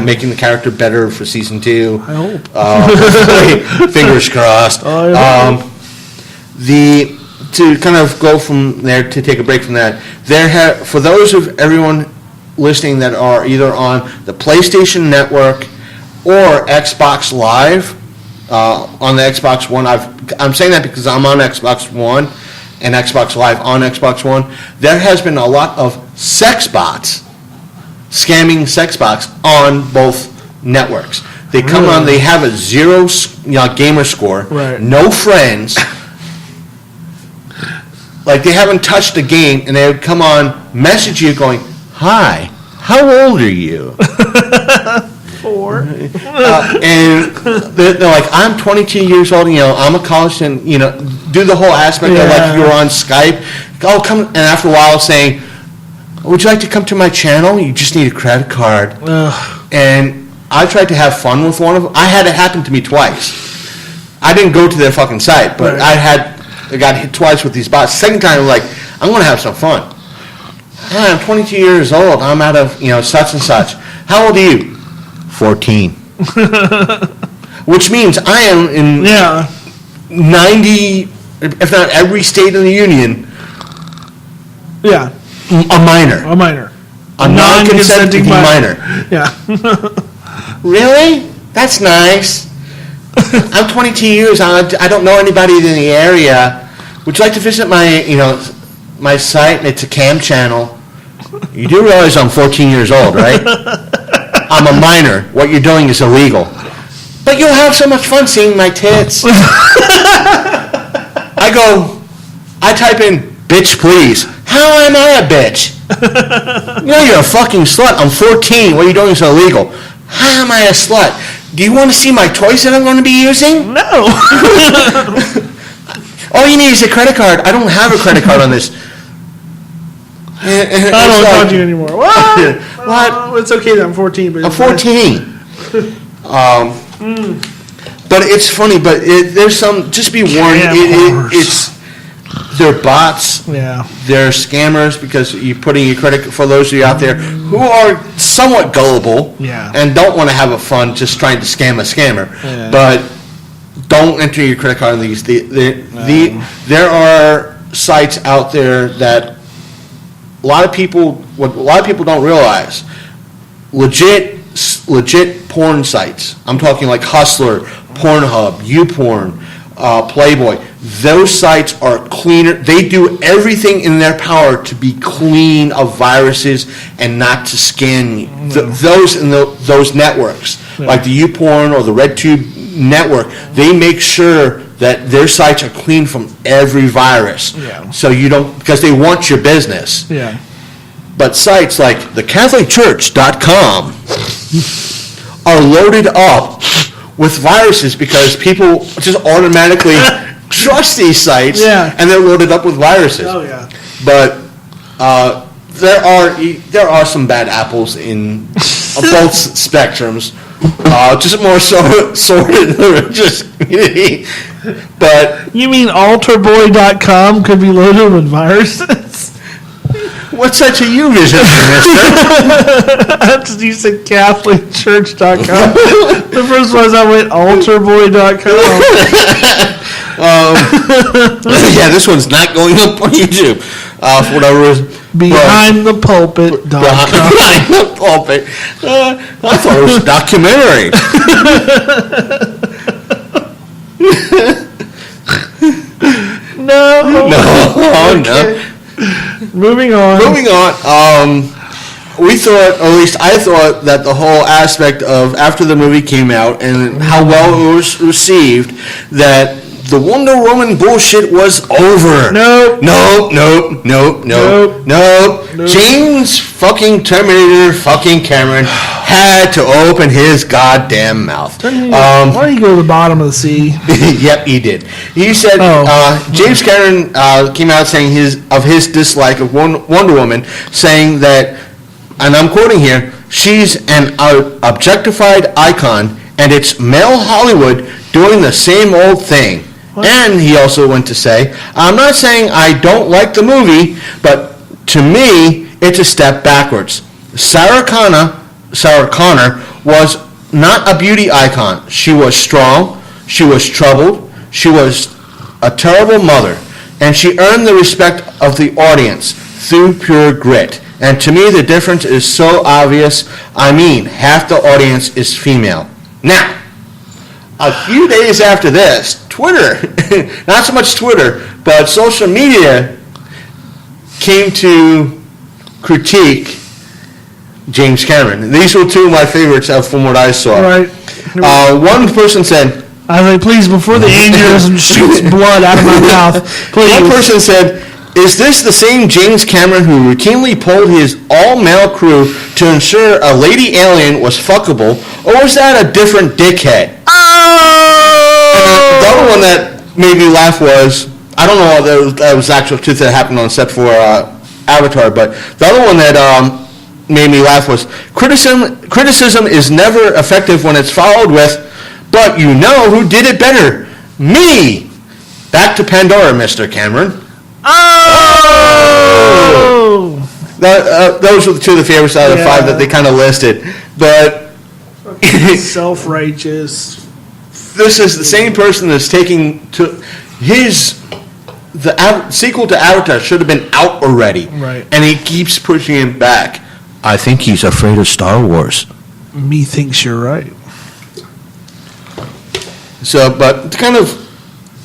making the character better for season 2. I hope. Fingers crossed. To kind of go from there to take a break from that, for those of everyone listening that are either on the PlayStation Network or Xbox Live. On the Xbox One, I'm saying that because I'm on Xbox One and Xbox Live on Xbox One. There has been a lot of sex bots, scamming sex bots on both networks. They come on, they have a 0 gamer score, no friends, like they haven't touched the game, and they would come on, message you going, "Hi, how old are you?" 4. And they're like, I'm 22 years old, I'm a college student, do the whole aspect of like you're on Skype. Oh, come, and after a while saying, would you like to come to my channel? You just need a credit card. And I tried to have fun with one of them. I had it happen to me twice. I didn't go to their fucking site, but I got hit twice with these bots. Second time, I'm like, I'm going to have some fun. I'm 22 years old. I'm out of, such and such. How old are you? 14. Which means I am in 90, if not every state in the union, a minor. A non-consenting minor. Yeah. Really? That's nice. I'm 22 years. I don't know anybody in the area. Would you like to visit my site? It's a cam channel. You do realize I'm 14 years old, right? I'm a minor. What you're doing is illegal. But you'll have so much fun seeing my tits. I type in, bitch please. How am I a bitch? You're a fucking slut. I'm 14. What you're doing is illegal. How am I a slut? Do you want to see my toys that I'm going to be using? No. All you need is a credit card. I don't have a credit card on this. I don't talk to you anymore. What? Well, it's okay that I'm 14. But I'm 14. But it's funny. But there's some. Just be warned. They're bots. Yeah. They're scammers because you're putting your credit. For those of you out there who are somewhat gullible and don't want to have a fun just trying to scam a scammer, but don't enter your credit card on these. There are sites out there that. What a lot of people don't realize, legit porn sites. I'm talking like Hustler, Pornhub, YouPorn, Playboy. Those sites are cleaner. They do everything in their power to be clean of viruses and not to scan you. Those networks, like the YouPorn or the RedTube network, they make sure that their sites are clean from every virus. So you don't, because they want your business. But sites like thecatholicchurch.com are loaded up with viruses because people just automatically trust these sites and they're loaded up with viruses. But there are some bad apples in both spectrums. Just more so sorted in the religious community. But you mean alterboy.com could be loaded with viruses? What site are you visiting, mister? You said CatholicChurch.com. The first one I went altarboy.com. Yeah, this one's not going up on YouTube. For whatever reason. BehindThePulpit.com. Behind the pulpit. I thought it was a documentary. No. No. Moving on. We thought, or at least I thought, that the whole aspect of after the movie came out and how well it was received, that the Wonder Woman bullshit was over. Nope. James fucking Terminator fucking Cameron had to open his goddamn mouth. Why don't you go to the bottom of the sea? Yep, he did. He said James Cameron came out saying his dislike of Wonder Woman, saying that, and I'm quoting here, she's an objectified icon, and it's male Hollywood doing the same old thing. What? And he also went to say, I'm not saying I don't like the movie, but to me, it's a step backwards. Sarah Connor was not a beauty icon. She was strong, she was troubled, she was a terrible mother, and she earned the respect of the audience through pure grit. And to me, the difference is so obvious. I mean, half the audience is female. Now, a few days after this, Twitter, not so much Twitter, but social media came to critique James Cameron. These were two of my favorites from what I saw. Right. One person said, I was like, please, before the aneurysm shoots blood out of my mouth, please. One person said, is this the same James Cameron who routinely pulled his all-male crew to ensure a lady alien was fuckable, or was that a different dickhead? The other one that made me laugh was, I don't know if that was actual truth that happened on set for Avatar, but the other one that made me laugh was, criticism is never effective when it's followed with, but you know who did it better? Me! Back to Pandora, Mr. Cameron. Oh! Those were two of the favorites out of the five that they kind of listed. But self-righteous. This is the same person that's taking to the sequel to Avatar should have been out already. Right. And he keeps pushing him back. I think he's afraid of Star Wars. Me thinks you're right. So, but to kind of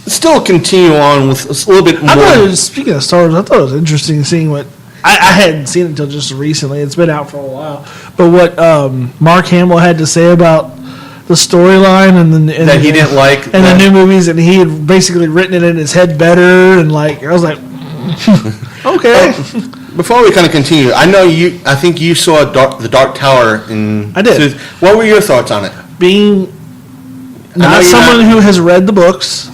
still continue on with a little bit more. Speaking of Star Wars, I thought it was interesting seeing what I hadn't seen it until just recently. It's been out for a while, but what Mark Hamill had to say about the storyline and that he didn't like and the new movies, and he had basically written it in his head better, and like I was like, okay. Before we kind of continue, I know you. I think you saw the Dark Tower in. I did. What were your thoughts on it? Being not someone who has read the books,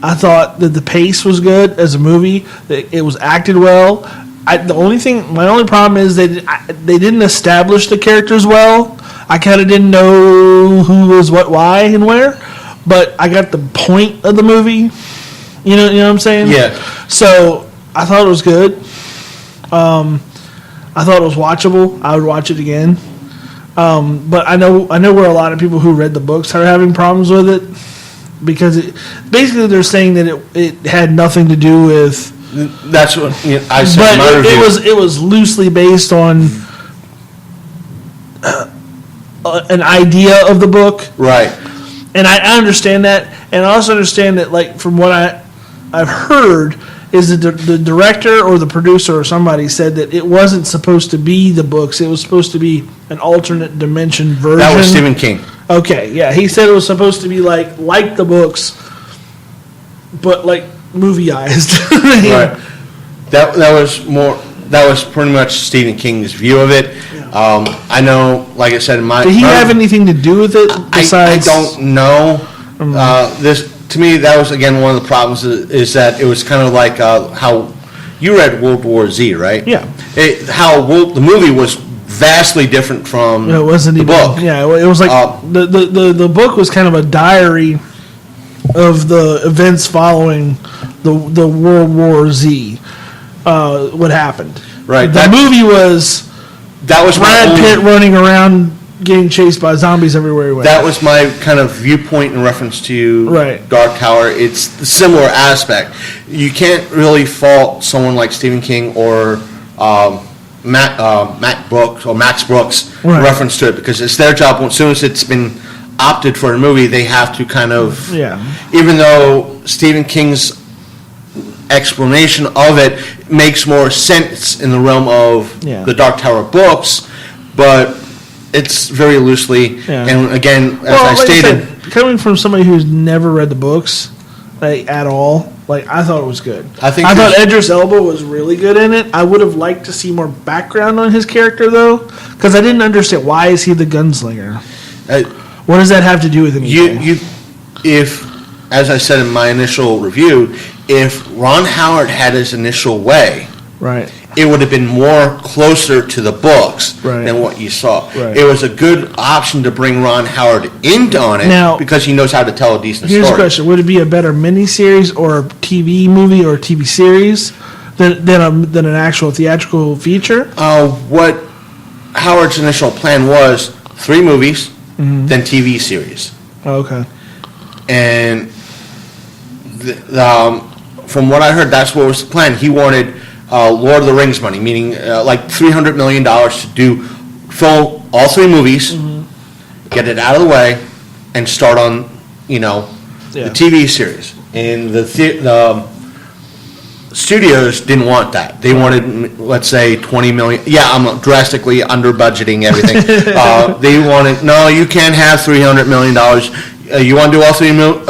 I thought that the pace was good as a movie. That it was acted well. My only problem is they didn't establish the characters well. I kind of didn't know who was what, why, and where. But I got the point of the movie. You know what I'm saying? Yeah. So I thought it was good. I thought it was watchable. I would watch it again. But I know where a lot of people who read the books are having problems with it because basically they're saying that it had nothing to do with. That's what I said in my review. It was loosely based on an idea of the book, right? And I understand that, and I also understand that, like from what I've heard, is that the director or the producer or somebody said that it wasn't supposed to be the books; it was supposed to be an alternate dimension version. That was Stephen King. Okay, yeah, he said it was supposed to be like the books, but like movieized. Right. That was pretty much Stephen King's view of it. Yeah. I know, like I said, did he have anything to do with it? Besides, I don't know. This to me, that was again one of the problems is that it was kind of like how you read World War Z, right? Yeah. The movie was vastly different from it wasn't the book. Yeah, it was like the book was kind of a diary of the events following the World War Z. What happened? Right. The movie was that was Brad Pitt running around getting chased by zombies everywhere he went. That was my kind of viewpoint in reference to Dark Tower. It's a similar aspect. You can't really fault someone like Stephen King or Matt Brooks or Max Brooks in reference to it, because it's their job. As soon as it's been opted for a movie, they have to kind of, even though Stephen King's explanation of it makes more sense in the realm of the Dark Tower books, but it's very loosely, and again, as I stated, coming from somebody who's never read the books, like, at all, like, I thought it was good. I thought Idris Elba was really good in it. I would have liked to see more background on his character, though, because I didn't understand, why is he the gunslinger? What does that have to do with anything? If, as I said in my initial review, if Ron Howard had his initial way, it would have been more closer to the books than what you saw. It was a good option to bring Ron Howard in on it now, because he knows how to tell a decent story. Here's a question. Would it be a better miniseries or a TV movie or a TV series than an actual theatrical feature? What Howard's initial plan was 3 movies, then TV series. Okay. And from what I heard, that's what was the plan. He wanted Lord of the Rings money, meaning like $300 million to fill all 3 movies, get it out of the way, and start on, the TV series. And the studios didn't want that. They wanted, let's say, $20 million. Yeah, I'm drastically under budgeting everything. They wanted, no, you can't have $300 million. You want to do all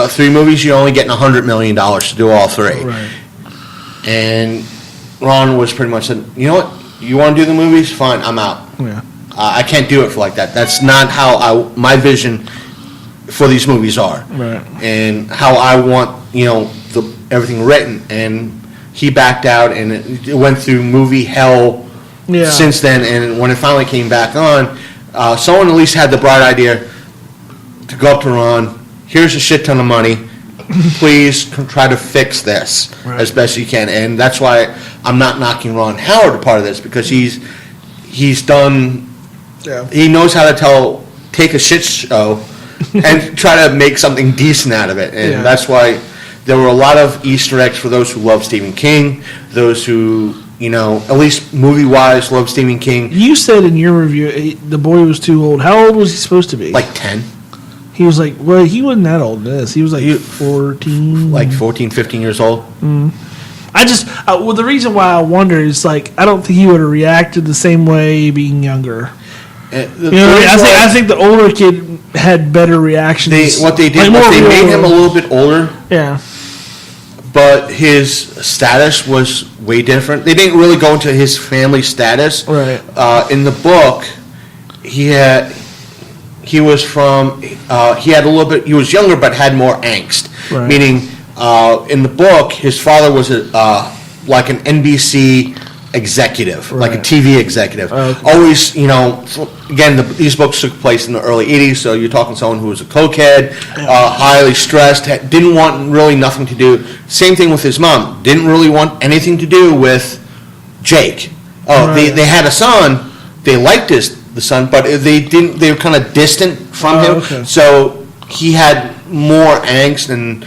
3 movies, you're only getting $100 million to do all 3. Right. And Ron was pretty much said, you know what, you want to do the movies? Fine, I'm out. Yeah. I can't do it for like that. That's not how my vision for these movies are. Right. And how I want, everything written. And he backed out, and it went through movie hell since then. And when it finally came back on, someone at least had the bright idea to go up to Ron, here's a shit ton of money, please try to fix this as best you can. And that's why I'm not knocking Ron Howard a part of this, because he's done, he knows how to take a shit show and try to make something decent out of it. And that's why there were a lot of Easter eggs for those who love Stephen King, those who, at least movie-wise, love Stephen King. You said in your review the boy was too old. How old was he supposed to be? Like 10. He was like, well, he wasn't that old in this. He was like 14. Like 14, 15 years old. I just, the reason why I wonder is, like, I don't think he would have reacted the same way being younger. I think the older kid had better reactions. What they did was they made him a little bit older. Yeah. But his status was way different. They didn't really go into his family status. Right. In the book, he was younger but had more angst. Right. Meaning, in the book, his father was like an NBC executive, like a TV executive. Okay. Always, again, these books took place in the early 80s, so you're talking someone who was a cokehead, highly stressed, didn't want really nothing to do. Same thing with his mom. Didn't really want anything to do with Jake. They had a son. They liked the son, but they didn't. They were kind of distant from him. Okay. So he had more angst and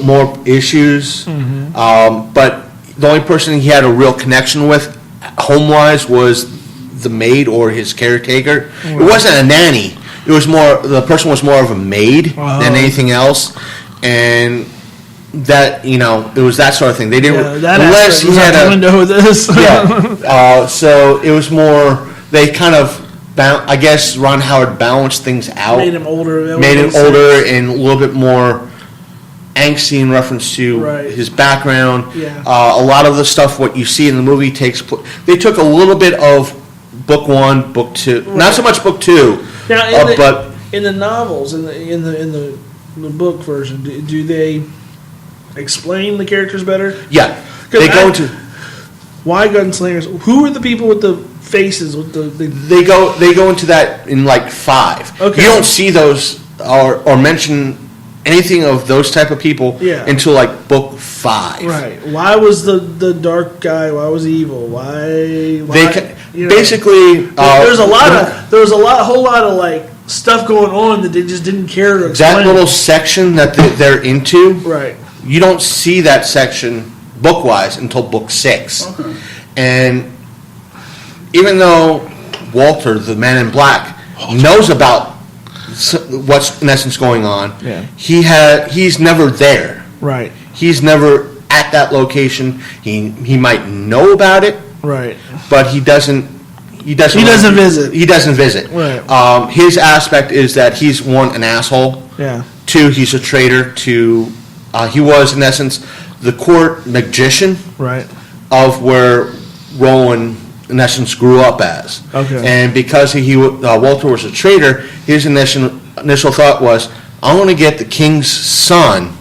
more issues. But the only person he had a real connection with, home-wise, was the maid or his caretaker. It wasn't a nanny. It was the person was more of a maid than anything else, and that it was that sort of thing. They didn't unless he had a window with this. So it was more. They kind of, I guess, Ron Howard balanced things out. Made him older. And a little bit more angsty in reference to his background. Yeah. A lot of the stuff what you see in the movie they took a little bit of book 1, book 2, not so much book 2. Now, but in the novels, in the book version, do they explain the characters better? Yeah, they go into why gunslingers. Who are the people with the faces with the? They go into that in like 5. Okay. You don't see those or mention anything of those type of people Yeah. until like book 5. Right. Why was the dark guy? Why was he evil? Why? Basically, there was a whole lot of like stuff going on that they just didn't care to explain. that little section that they're into. Right. You don't see that section book-wise until book 6. Okay. And even though Walter, the Man in Black, knows about what's in essence going on, Yeah. he's never there. Right. He's never at that location. He might know about it, Right. but he doesn't visit. He doesn't visit. Right. His aspect is that he's, one, an asshole. Yeah. 2, he's a traitor to. He was in essence the court magician. Right. Of where Rowan in essence grew up as. Okay. And because Walter was a traitor, his initial thought was, I want to get the king's son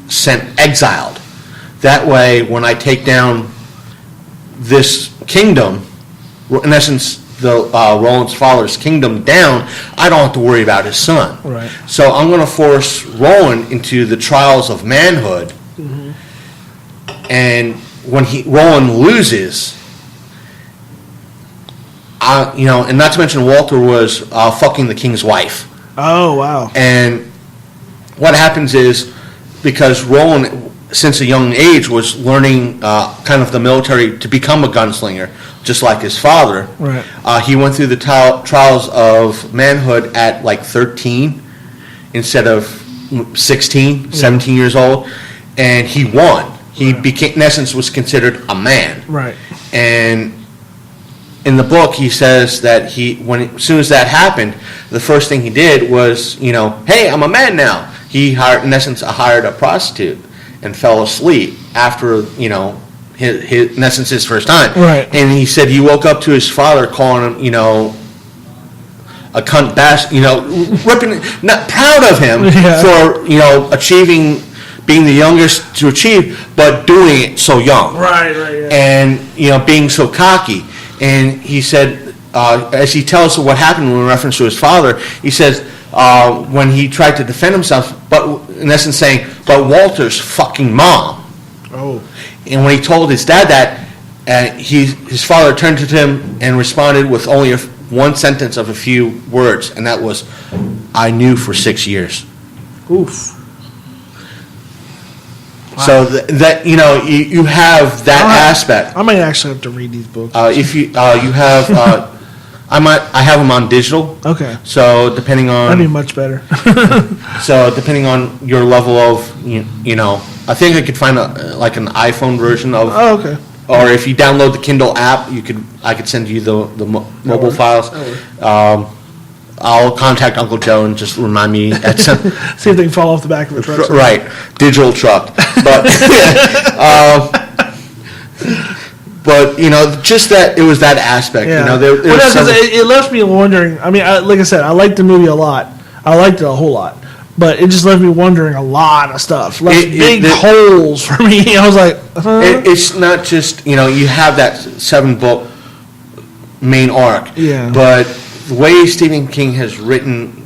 sent exiled. That way, when I take down this kingdom, in essence, the Roland's father's kingdom down, I don't have to worry about his son. Right. So I'm going to force Rowan into the trials of manhood. Mm-hmm. And when Rowan loses, and not to mention Walter was fucking the king's wife. Oh, wow. And what happens is, because Rowan, since a young age, was learning kind of the military to become a gunslinger, just like his father. Right. He went through the trials of manhood at like 13 instead of 16, 17 years old, and he won. He became, in essence, was considered a man. Right. And in the book, he says that as soon as that happened, the first thing he did was, hey, I'm a man now. He hired a prostitute and fell asleep after, his in essence, his first time. Right. And he said he woke up to his father calling him, a cunt bastard, ripping, not proud of him for, achieving, being the youngest to achieve, but doing it so young. Right, yeah. And, being so cocky. And he said, as he tells us what happened in reference to his father, he says, when he tried to defend himself, but in essence saying, but Walter's fucking mom. Oh. And when he told his dad that, his father turned to him and responded with only one sentence of a few words, and that was, I knew for 6 years. Oof. Wow. So that you have that aspect. I might actually have to read these books. If you have, I have them on digital. Okay. So depending on, That'd be much better. so depending on your level of, I think I could find like an iPhone version of. Oh, okay. Or if you download the Kindle app, I could send you the mobile files. I'll contact Uncle Joe and just remind me at some. See if they can fall off the back of a truck. Right, digital truck, but just that it was that aspect. Yeah. There it left me wondering. I mean, like I said, I liked the movie a lot. I liked it a whole lot. But it just left me wondering a lot of stuff. Left big holes for me. I was like, it's not just, you have that 7-book main arc. Yeah. But the way Stephen King has written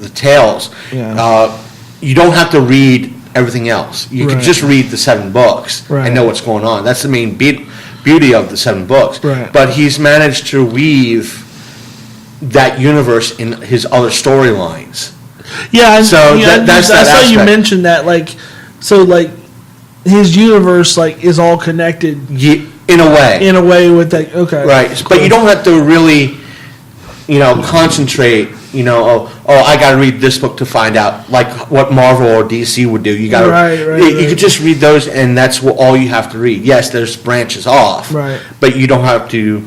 the tales, you don't have to read everything else. You can just read the 7 books and know what's going on. That's the main beauty of the 7 books. Right. But he's managed to weave that universe in his other storylines. Yeah, so that's I saw aspect. you mentioned that, his universe, is all connected. In a way. In a way with that, okay. Right, cool. But you don't have to really, concentrate, I got to read this book to find out, like what Marvel or DC would do. You got to, you could just read those, and that's all you have to read. Yes, there's branches off. Right. But you don't have to.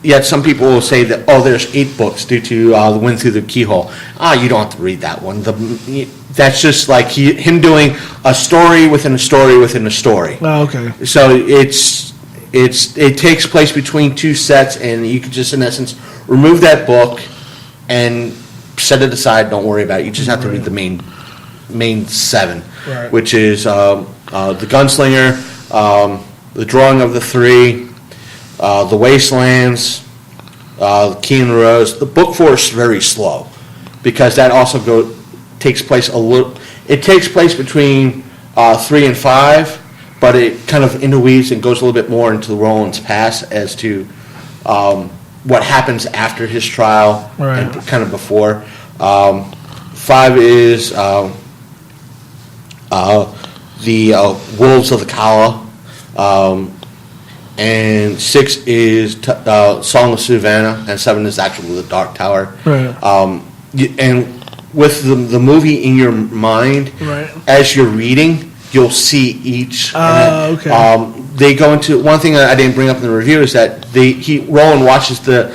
Yet some people will say that, there's 8 books due to The Wind Through the Keyhole. You don't have to read that one. That's just like him doing a story within a story within a story. Oh, okay. So it takes place between 2 sets, and you can just, in essence, remove that book and set it aside. Don't worry about it. You just have to read the main 7, which is The Gunslinger, The Drawing of the Three, The Wastelands, Key and the Rose. The book 4 is very slow because that also takes place It takes place between 3 and 5, but it kind of interweaves and goes a little bit more into Roland's past as to what happens after his trial and kind of before. 5 is the Wolves of the Kala, and 6 is Song of Savannah, and 7 is actually the Dark Tower. Right. And with the movie in your mind, as you're reading, you'll see each. Okay. They go into one thing that I didn't bring up in the review is that Roland watches the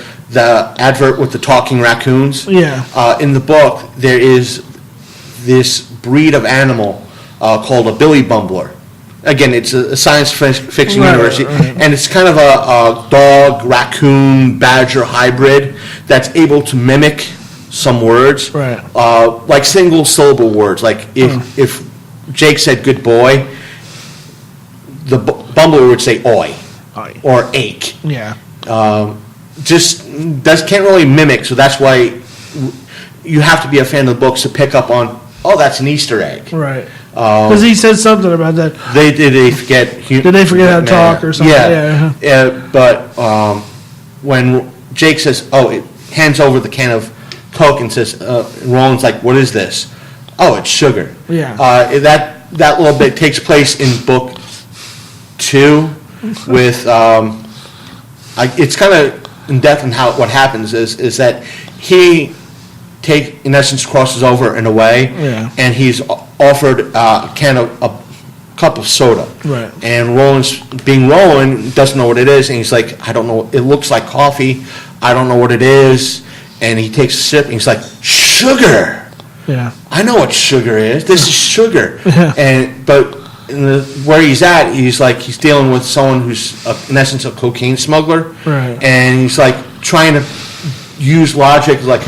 advert with the talking raccoons. Yeah. In the book, there is this breed of animal called a billy bumbler. Again, it's a science fiction universe, and it's kind of a dog, raccoon, badger hybrid that's able to mimic some words, like single syllable words. Like if Jake said "good boy," the bumbler would say "oi" or "ache." Yeah. Can't really mimic, so that's why you have to be a fan of the books to pick up on. Oh, that's an Easter egg. Right. Because he said something about that. Did they forget? Did they forget how to talk or something? Yeah. But when Jake says, it hands over the can of Coke and says, Roland's like, "What is this?" "Oh, it's sugar." Yeah. That little bit takes place in book 2 with, it's kind of in depth in what happens is that he in essence crosses over in a way, and he's offered a cup of soda. Right. And Roland doesn't know what it is, and he's like, "I don't know, it looks like coffee, I don't know what it is." And he takes a sip, and he's like, "Sugar! Yeah. I know what sugar is. This is sugar." But where he's at, he's dealing with someone who's in essence a cocaine smuggler, and he's like trying to use logic, like,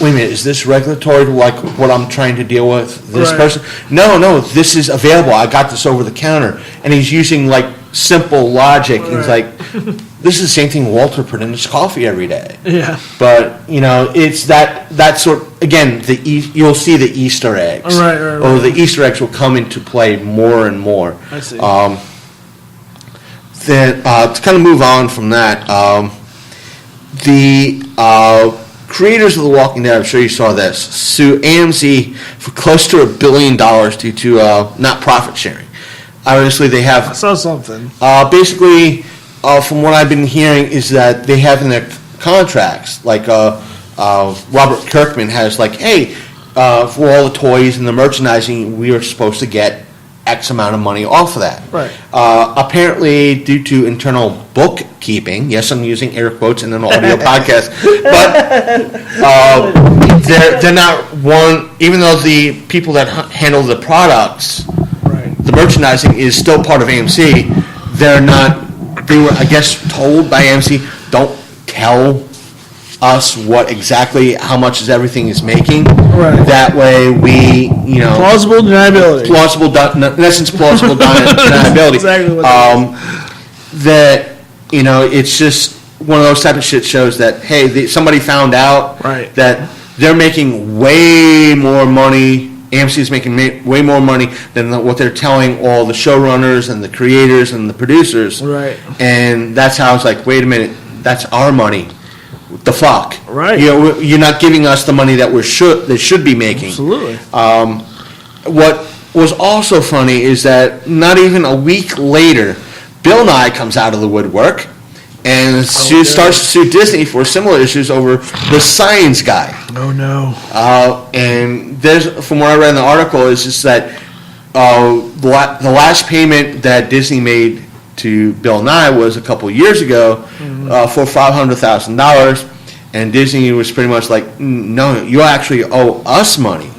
"Wait a minute, is this regulatory to like what I'm trying to deal with this person?" No, this is available. I got this over the counter, and he's using like simple logic. And he's like, "This is the same thing Walter put in his coffee every day." Yeah. But it's that sort. Again, you'll see the Easter eggs, or the Easter eggs will come into play more and more. I see. Then to kind of move on from that, the creators of The Walking Dead, I'm sure you saw this, sue AMC for close to $1 billion due to not profit sharing. Obviously, they have. I saw something. Basically, from what I've been hearing, is that they have in their contracts, like Robert Kirkman has, like, hey, for all the toys and the merchandising, we are supposed to get X amount of money off of that. Right. Apparently, due to internal bookkeeping, yes, I'm using air quotes in an audio podcast, but they're not one. Even though the people that handle the products, the merchandising is still part of AMC, they're not. They were, I guess, told by AMC, don't tell us how much everything is making. Right. That way we, plausible deniability. In essence, plausible deniability. Exactly what that it's just one of those type of shit shows that, hey, somebody found out that they're making way more money. AMC is making way more money than what they're telling all the showrunners and the creators and the producers. Right. And that's how it's like, wait a minute, that's our money. The fuck. Right. You're not giving us the money that they should be making. Absolutely. What was also funny is that not even a week later, Bill Nye comes out of the woodwork and starts to sue Disney for similar issues over the Science Guy. Oh no! And from what I read in the article, is just that the last payment that Disney made to Bill Nye was a couple of years ago for $500,000, and Disney was pretty much like, "No, you actually owe us money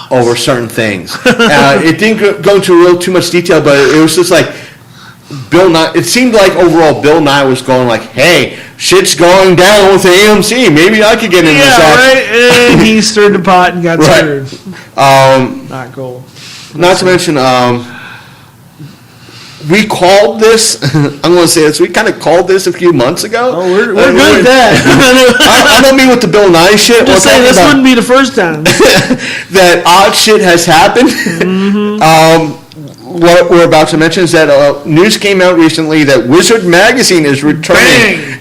over certain things." It didn't go into too much detail, but it was just like Bill Nye. It seemed like overall Bill Nye was going like, "Hey, shit's going down with AMC. Maybe I could get into this." Yeah, right. And he stirred the pot and got screwed. Not cool. Not to mention, we called this. I'm going to say this. We kind of called this a few months ago. Oh, we're good at that. I don't mean with the Bill Nye shit. Just saying, this wouldn't be the first time that odd shit has happened. What we're about to mention is that news came out recently that Wizard Magazine is returning.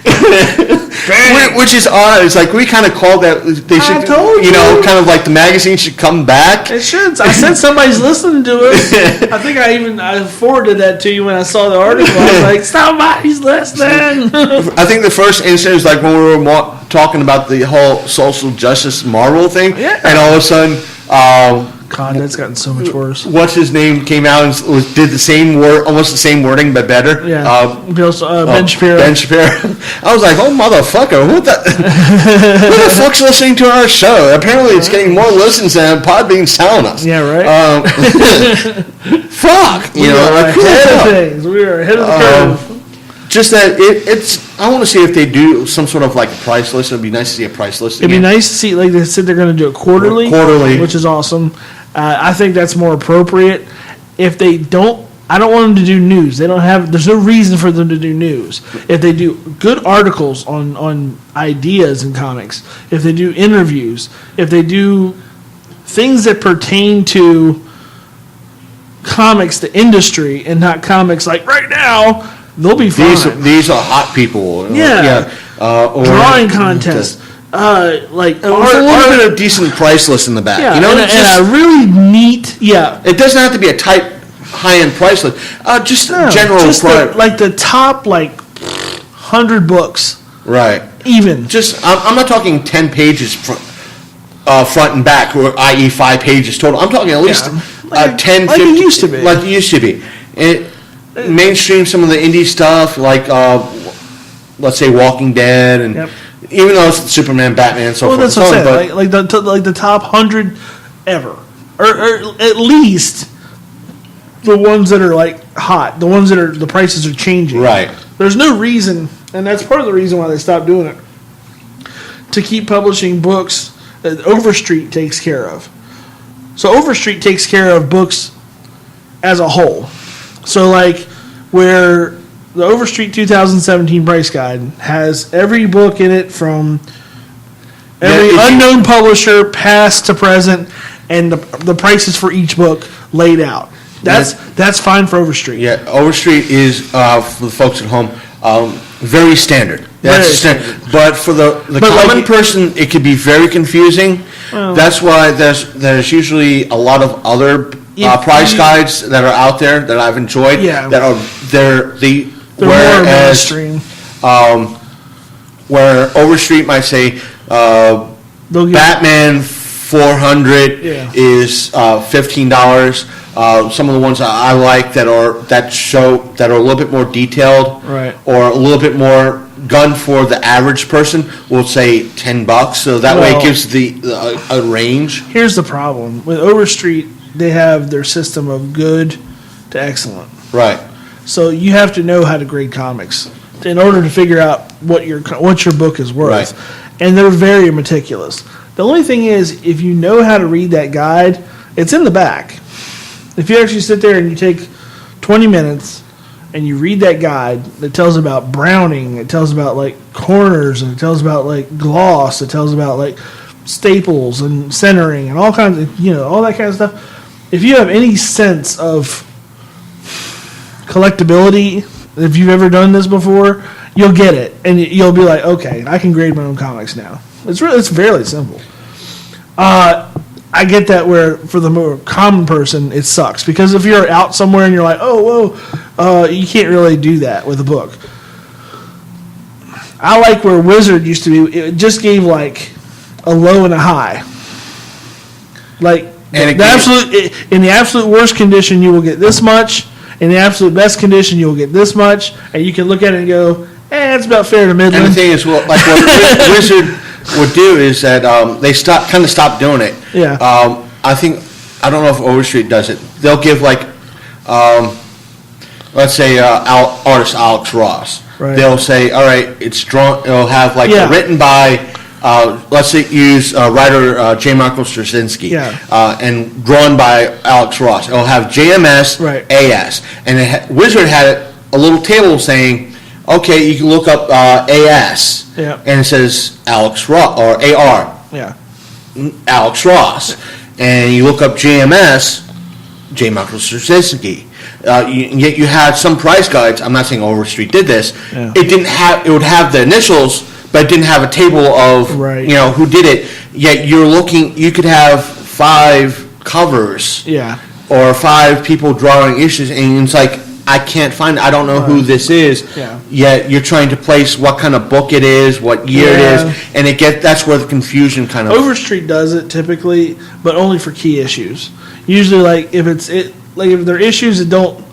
Bang. Which is odd. It's like we kind of called that. They should, kind of like the magazine should come back. It should. I said somebody's listening to us. I think I forwarded that to you when I saw the article. I was like, somebody's listening. I think the first instance was like when we were talking about the whole social justice Marvel thing, and all of a sudden. God, that's gotten so much worse. What's his name came out and did the same word, almost the same wording, but better. Yeah. Ben Shapiro. Ben Shapiro. I was like, oh motherfucker, who the fuck's listening to our show? Apparently, it's getting more listens than Podbean's telling us. Yeah, right. Fuck. We are ahead of things. We are ahead of the curve. Just that it's. I want to see if they do some sort of like a price list. It'd be nice to see a price list. It'd be nice to see, like they said, they're going to do it quarterly, which is awesome. I think that's more appropriate. If they don't, I don't want them to do news. They don't have. There's no reason for them to do news. If they do good articles on ideas in comics, if they do interviews, if they do things that pertain to comics, the industry, and not comics like right now. They'll be fine. These are hot people. Yeah. Drawing contest. Or a little bit of decent price list in the back. Yeah, and a really neat. Yeah. It doesn't have to be a tight, high-end price list. Just general. Just the top 100 books. Right. Even. I'm not talking 10 pages front and back, or i.e. 5 pages total. I'm talking at least 10, 15. Like it used to be. Like it used to be. Mainstream some of the indie stuff like let's say Walking Dead and even though it's Superman, Batman, and so forth. That's what I'm saying. Like the top 100 ever, or at least the ones that are like hot, the ones that are the prices are changing. Right. There's no reason, and that's part of the reason why they stopped doing it. To keep publishing books that Overstreet takes care of. So Overstreet takes care of books as a whole. So, where the Overstreet 2017 price guide has every book in it from every unknown publisher, past to present, and the prices for each book laid out. That's fine for Overstreet. Yeah, Overstreet is, for the folks at home, very standard. That's standard. But for the common person, it could be very confusing. That's why there's usually a lot of other price guides that are out there that I've enjoyed. Yeah. That are they're more mainstream. Where Overstreet might say Batman 400 is $15. Some of the ones I like that are a little bit more detailed, right, or a little bit more gun for the average person will say $10. So that way it gives a range. Here's the problem with Overstreet. They have their system of good to excellent. Right. So you have to know how to grade comics in order to figure out what your book is worth. Right. And they're very meticulous. The only thing is, if you know how to read that guide, it's in the back. If you actually sit there and you take 20 minutes and you read that guide that tells about browning, it tells about corners, and it tells about gloss, it tells about staples and centering and all kinds of, all that kind of stuff. If you have any sense of collectability, if you've ever done this before, you'll get it, and you'll be like, okay, I can grade my own comics now. It's fairly simple. I get that where for the more common person it sucks, because if you're out somewhere and you're like, oh whoa, you can't really do that with a book. I like where Wizard used to be. It just gave a low and a high. In the absolute worst condition, you will get this much. In the absolute best condition, you will get this much. And you can look at it and go, it's about fair to middling. And the thing is, what Wizard would do is that they stopped doing it. Yeah. I don't know if Overstreet does it. They'll give let's say artist Alex Ross. Right. They'll say, all right, it's drawn. It'll have written by let's say use writer J. Michael Straczynski, and drawn by Alex Ross. It'll have JMS, Right. AS, and Wizard had a little table saying, okay, you can look up AS, and it says Alex Ross, or AR, Alex Ross, and you look up JMS, J. Michael Straczynski. Yet you had some price guides. I'm not saying Overstreet did this. It didn't have. It would have the initials, but it didn't have a table of who did it. Yet you're looking. You could have 5 covers, or 5 people drawing issues, and it's like I can't find. I don't know who this is. Yet you're trying to place what kind of book it is, what year it is, and that's where the confusion kind of. Overstreet does it typically, but only for key issues. Usually, like if if there are issues that don't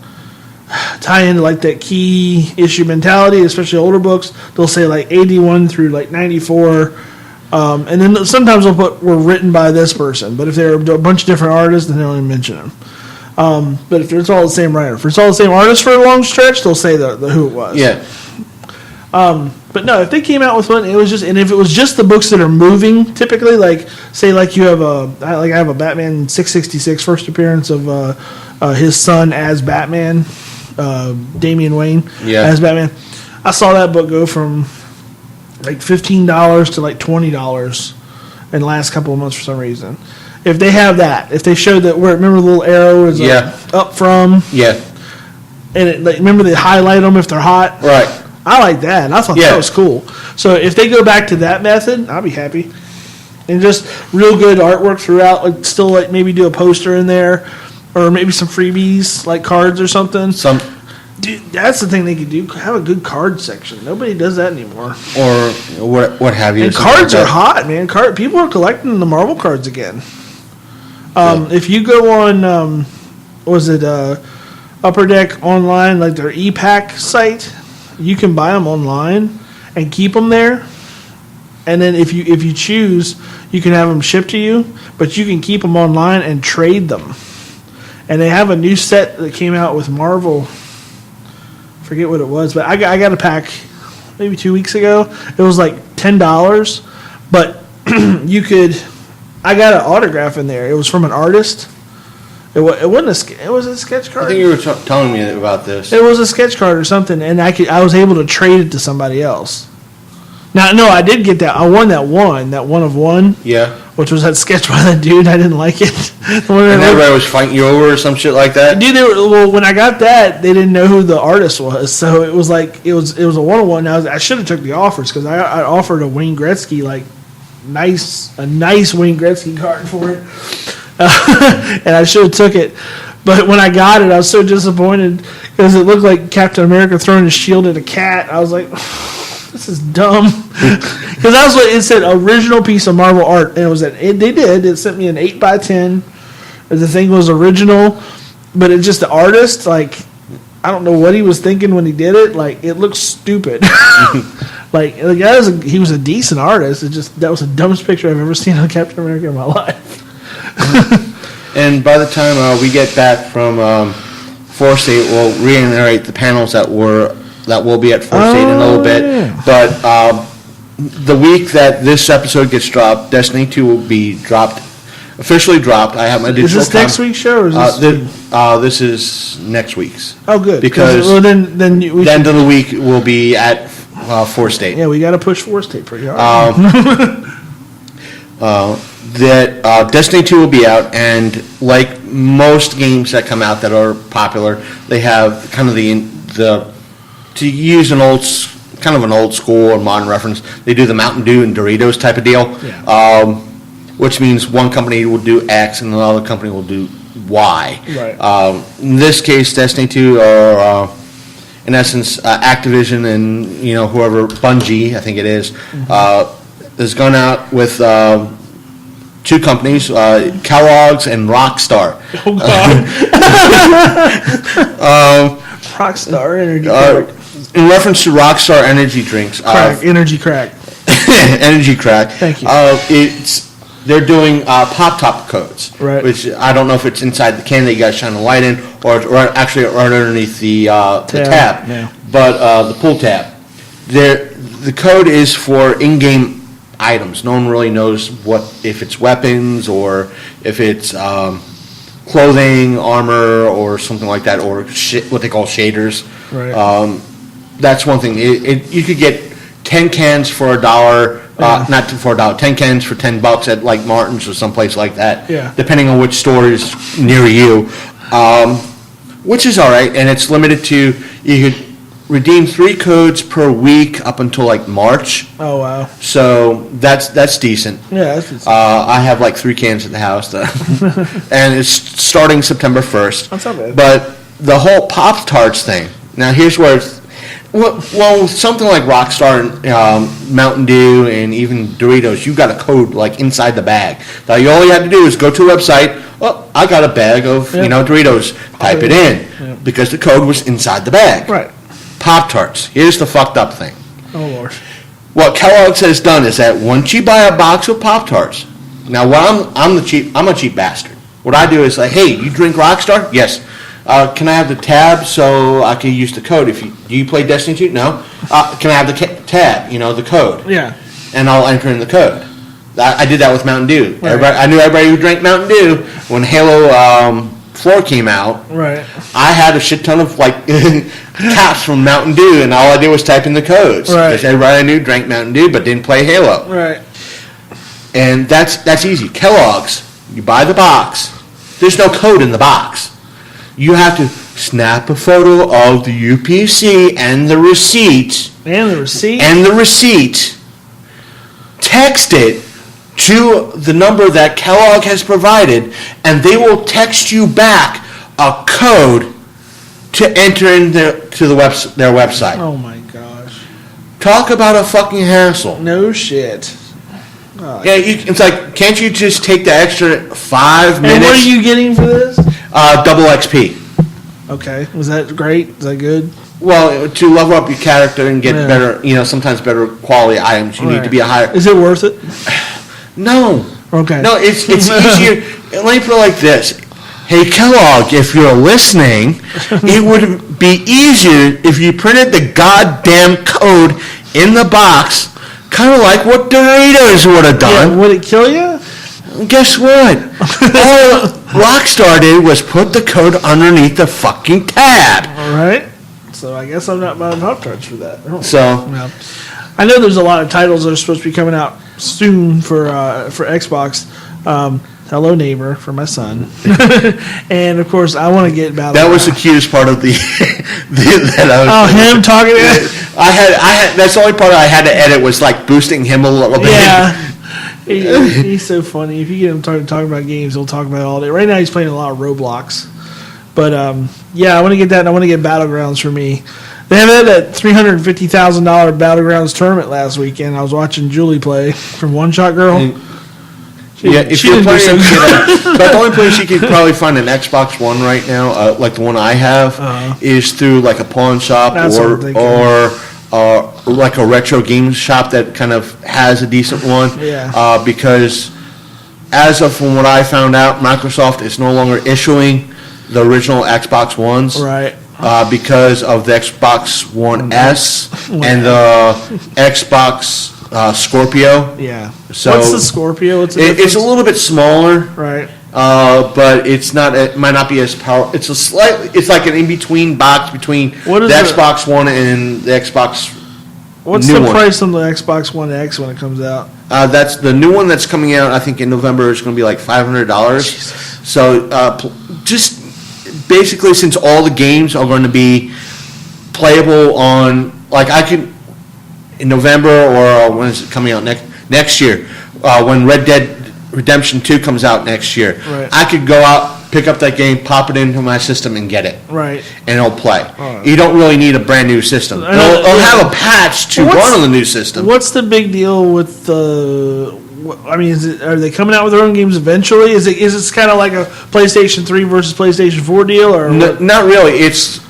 tie into like that key issue mentality, especially older books, they'll say like 81 through like 94, and then sometimes they'll put were written by this person. But if they're a bunch of different artists, then they'll only mention them. But if it's all the same writer, if it's all the same artist for a long stretch, they'll say the who it was. But no, if they came out with one, it was just, and if it was just the books that are moving, typically, like say, like you have I have a Batman 666 first appearance of his son as Batman, Damian Wayne as Batman. I saw that book go from like $15 to like $20 in the last couple of months for some reason. If they have that, if they showed that, where remember the little arrow is up from, and it, like, remember they highlight them if they're hot, right? I like that, and I thought that was cool. So if they go back to that method, I'll be happy. And just real good artwork throughout, like still like maybe do a poster in there, or maybe some freebies like cards or something. Dude, that's the thing they could do. Have a good card section. Nobody does that anymore. Or what have you? And cards are hot, man. People are collecting the Marvel cards again. If you go on, Upper Deck Online, like their e-pack site, you can buy them online and keep them there. And then if you choose, you can have them shipped to you, but you can keep them online and trade them. And they have a new set that came out with Marvel. Forget what it was, but I got a pack maybe 2 weeks ago. It was like $10, but you could. I got an autograph in there. It was from an artist. It wasn't it was a sketch card. I think you were telling me about this. It was a sketch card or something, and I was able to trade it to somebody else. Now, no, I did get that. I won that one of one. Yeah. Which was that sketch by that dude. I didn't like it. And everybody was fighting you over or some shit like that? Dude, when I got that, they didn't know who the artist was. So it was like, it was a 1-on-1. Now, I should have took the offers, because I offered a Wayne Gretzky, like, a nice Wayne Gretzky card for it. And I should have took it. But when I got it, I was so disappointed, because it looked like Captain America throwing his shield at a cat. I was like, this is dumb. Because that's what it said, original piece of Marvel art. And it sent me an 8x10. The thing was original, but it's just the artist, like, I don't know what he was thinking when he did it. Like, it looks stupid. Like, the guy he was a decent artist. That was the dumbest picture I've ever seen of Captain America in my life. And by the time we get back from Force State, we'll reiterate the panels that will be at Force State in a little bit. Yeah. But the week that this episode gets dropped, Destiny 2 will be officially dropped. I have my digital. Is this next week's show, or is this is next week's. Oh, good. Because then the end of the week will be at Force State. Yeah, we got to push Force State pretty hard. That Destiny 2 will be out, and like most games that come out that are popular, they have kind of the to use an old school or modern reference, they do the Mountain Dew and Doritos type of deal, which means one company will do X and another company will do Y. Right. In this case, Destiny 2 are in essence Activision and whoever, Bungie, I think it is, has gone out with two companies, Kellogg's and Rockstar. Oh, God. Rockstar Energy Crack. In reference to Rockstar energy drinks. Energy Crack. Energy Crack. Thank you. They're doing pop-top codes. Right. Which I don't know if it's inside the can that you guys shine a light in, or actually right underneath the tab. Yeah. But the pull tab. The code is for in-game items. No one really knows if it's weapons or if it's clothing, armor, or something like that, or what they call shaders. Right. That's one thing. You could get 10 cans for $1, not for $1, 10 cans for $10 at like Martin's or someplace like that. Yeah. Depending on which store is near you, which is all right, and it's limited to you could redeem 3 codes per week up until like March. Oh wow. So that's decent. Yeah, that's decent. I have like 3 cans at the house, and it's starting September 1st. That's not bad. But the whole Pop-Tarts thing. Now here's where it's, well, something like Rockstar, Mountain Dew, and even Doritos, you got a code like inside the bag. Now all you have to do is go to a website. Oh, I got a bag of Doritos. Type it in because the code was inside the bag. Right. Pop-Tarts. Here's the fucked up thing. Oh Lord. What Kellogg's has done is that once you buy a box of Pop-Tarts, now I'm a cheap bastard. What I do is like, hey, you drink Rockstar? Yes. Can I have the tab so I can use the code? Do you play Destiny 2? No. Can I have the tab? The code. Yeah. And I'll enter in the code. I did that with Mountain Dew. Right. I knew everybody who drank Mountain Dew when Halo 4 came out. Right. I had a shit ton of like caps from Mountain Dew, and all I did was type in the codes. Right. Because everybody I knew drank Mountain Dew but didn't play Halo. Right. And that's easy. Kellogg's, you buy the box. There's no code in the box. You have to snap a photo of the UPC and the receipt. And the receipt. Text it to the number that Kellogg has provided, and they will text you back a code to enter in their website. Oh my gosh. Talk about a fucking hassle. No shit. Oh, Yeah, it's like, can't you just take the extra 5 minutes? And what are you getting for this? Double XP. Okay. Was that great? Is that good? Well, to level up your character and get better, sometimes better quality items, you need to be a higher. Is it worth it? No. Okay. No, it's easier. Let me put it like this. Hey, Kellogg, if you're listening, it would be easier if you printed the goddamn code in the box, kind of like what Doritos would have done. Yeah, would it kill you? Guess what? All Rockstar did was put the code underneath the fucking tab. All right. So I guess I'm not buying Pop-Tarts for that. Oh. So, No. I know there's a lot of titles that are supposed to be coming out soon for Xbox. Hello Neighbor for my son, and of course I want to get Battleground. that was the cutest part of the that I was him talking. I had that's the only part I had to edit was like boosting him a little bit. Yeah, he's so funny. If you get him talking about games, he'll talk about it all day. Right now he's playing a lot of Roblox, but yeah, I want to get that. And I want to get Battlegrounds for me. They had that $350,000 Battlegrounds tournament last weekend. I was watching Julie play from One Shot Girl. If you're playing, but the only place you could probably find an Xbox One right now, like the one I have, is through like a pawn shop or like a retro game shop that kind of has a decent one. Yeah. Because as of from what I found out, Microsoft is no longer issuing the original Xbox Ones. Right. Because of the Xbox One S and the Xbox Scorpio. Yeah. So what's the Scorpio? It's a little bit smaller, right? But it's not. It might not be as powerful. It's like an in between box between the Xbox One and the Xbox. What's the price on the Xbox One X when it comes out? That's the new one that's coming out. I think in November is going to be like $500. So just basically, since all the games are going to be playable on, like I could. In November or when is it coming out next year? When Red Dead Redemption 2 comes out next year, right. I could go out, pick up that game, pop it into my system, and get it. Right. And it'll play. Right. You don't really need a brand new system. It'll have a patch to run on the new system. What's the big deal with the? I mean, are they coming out with their own games eventually? Is it kind of like a PlayStation 3 versus PlayStation 4 deal, or not really? It's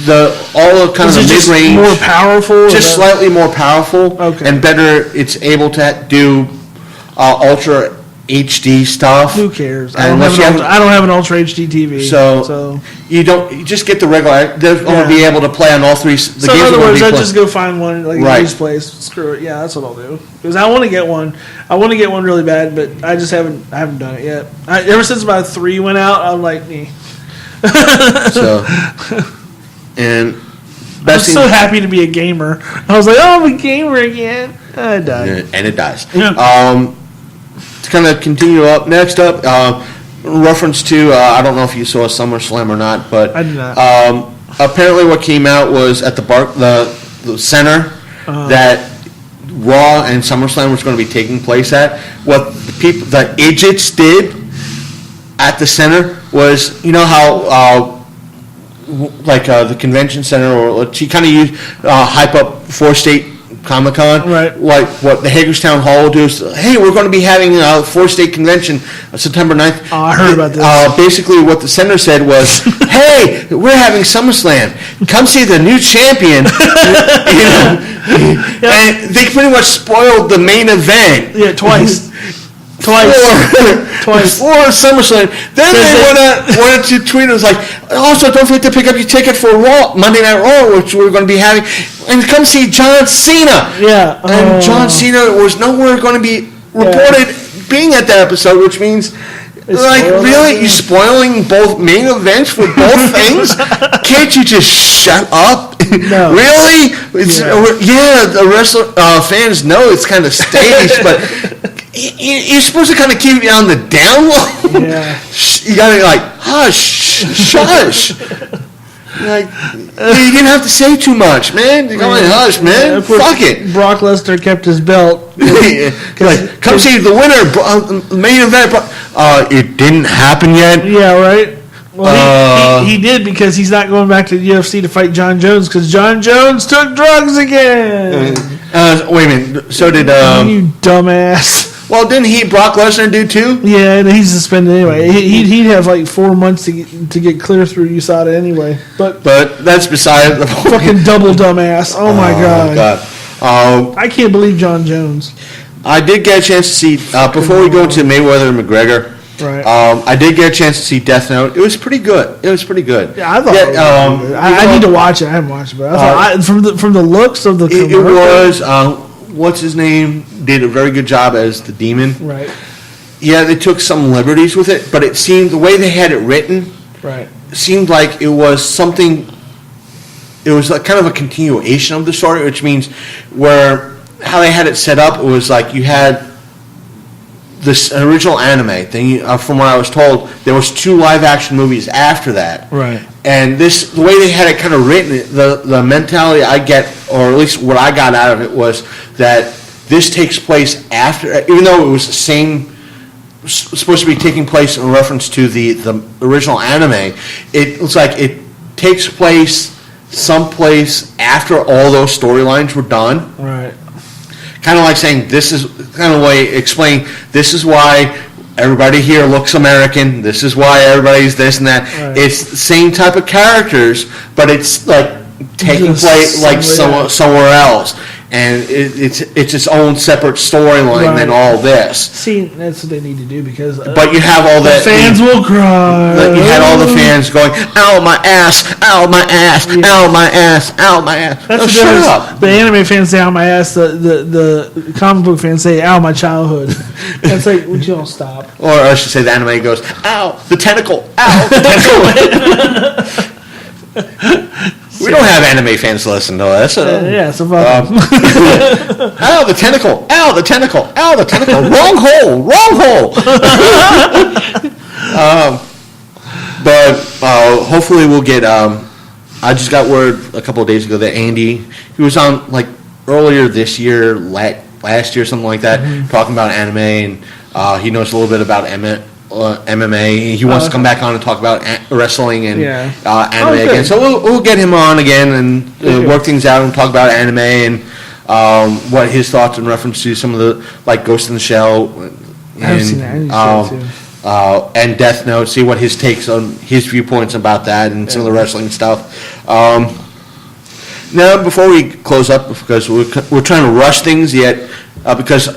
all of kind of the mid-range, more powerful, just slightly more powerful, okay. and better. It's able to do ultra HD stuff. Who cares? I don't Unless have an Ultra HD TV. So you just get the regular. They're going to be able to play on all three. So in other words, I just go find one like a used place. Screw it. Yeah, that's what I'll do. Because I want to get one. I want to get one really bad, but I just haven't done it yet. Ever since about 3 went out, I'm like me. So and I'm so happy to be a gamer. I was like, oh, I'm a gamer again. I died. And it dies. Yeah. To kind of continue up, next up, reference to, I don't know if you saw SummerSlam or not, but I did not. Apparently what came out was at the center that Raw and SummerSlam was going to be taking place at. What the idiots did at the center was, you know how the convention center, or she kind of used hype up 4-state Comic-Con, right? Like what the Hagerstown Hall will do is, hey, we're going to be having a 4-state convention September 9th. Oh, I heard about this. Basically, what the center said was, hey, we're having SummerSlam. Come see the new champion. And they pretty much spoiled the main event. Yeah, twice. For SummerSlam. Then they wanted to tweet. It was like, also don't forget to pick up your ticket for Raw, Monday Night Raw, which we're going to be having, and come see John Cena. Yeah, and John Cena was nowhere going to be reported being at that episode, which means. Like, really? You're spoiling both main events for both things? Can't you just shut up? No. Really? The wrestler fans know it's kind of staged, but you're supposed to kind of keep it on the down low. Yeah. You got to, like, hush, shush. Like, you didn't have to say too much, man. You're going, hush, man. Fuck it. Brock Lesnar kept his belt. Like, come see the winner, main event. It didn't happen yet. Yeah, right. Well, he did, because he's not going back to the UFC to fight John Jones, because John Jones took drugs again. Wait a minute. So did you dumbass. Well, didn't Brock Lesnar do too? Yeah, and he's suspended anyway. He'd have like 4 months to get clear through USADA anyway. But that's beside the fucking double dumbass. Oh my god. I can't believe John Jones. I did get a chance to see before we go into Mayweather and McGregor. Right. I did get a chance to see Death Note. It was pretty good. Yeah, I thought. It was good. I need to watch it. I haven't watched it, but I thought from the looks of the it was. What's his name did a very good job as the demon. Right. Yeah, they took some liberties with it, but it seemed the way they had it written. Right. Seemed like it was something. It was like kind of a continuation of the story, which means where how they had it set up. It was like you had this original anime thing. From what I was told, there was 2 live-action movies after that. Right. And the way they had it kind of written, the mentality I get, or at least what I got out of it, was that this takes place after, even though it was the same, supposed to be taking place in reference to the original anime, it looks like it takes place someplace after all those storylines were done. Right. Kind of like saying, this is, kind of way explaining, this is why everybody here looks American, this is why everybody's this and that. Right. It's the same type of characters, but it's like taking place like somewhere else. And it's its own separate storyline than all this. See, that's what they need to do, because but you have all the fans will cry. You had all the fans going, "Ow my ass! Ow my ass! Yeah. Ow my ass! Ow my ass!" That's shut up. The anime fans say, "Ow my ass." The comic book fans say, "Ow my childhood." That's like, would you all stop? Or I should say, the anime goes, "Ow the tentacle! Ow the tentacle!" We don't have anime fans to listen to us. Yeah, so fuck them. Ow, the tentacle! Ow, the tentacle! Ow, the tentacle! Wrong hole! Wrong hole! But hopefully we'll get... I just got word a couple of days ago that Andy, he was on like earlier this year, last year, something like that, talking about anime, and he knows a little bit about MMA. He wants to come back on and talk about wrestling and anime again. So we'll get him on again and work things out and talk about anime and what his thoughts in reference to some of the, like Ghost in the Shell and Death Note. See what his takes on his viewpoints about that and some of the wrestling stuff. Now, before we close up, because we're trying to rush things yet, because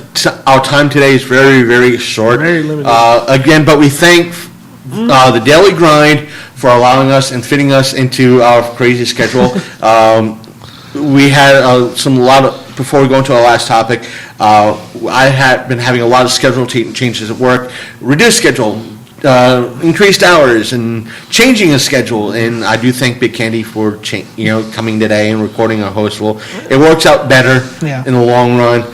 our time today is very, very short. Very limited. Again, but we thank the Daily Grind for allowing us and fitting us into our crazy schedule. We had before we go into our last topic, I had been having a lot of schedule changes at work, reduced schedule, increased hours, and changing a schedule. And I do thank Big Candy for coming today and recording a Hostful. It works out better in the long run.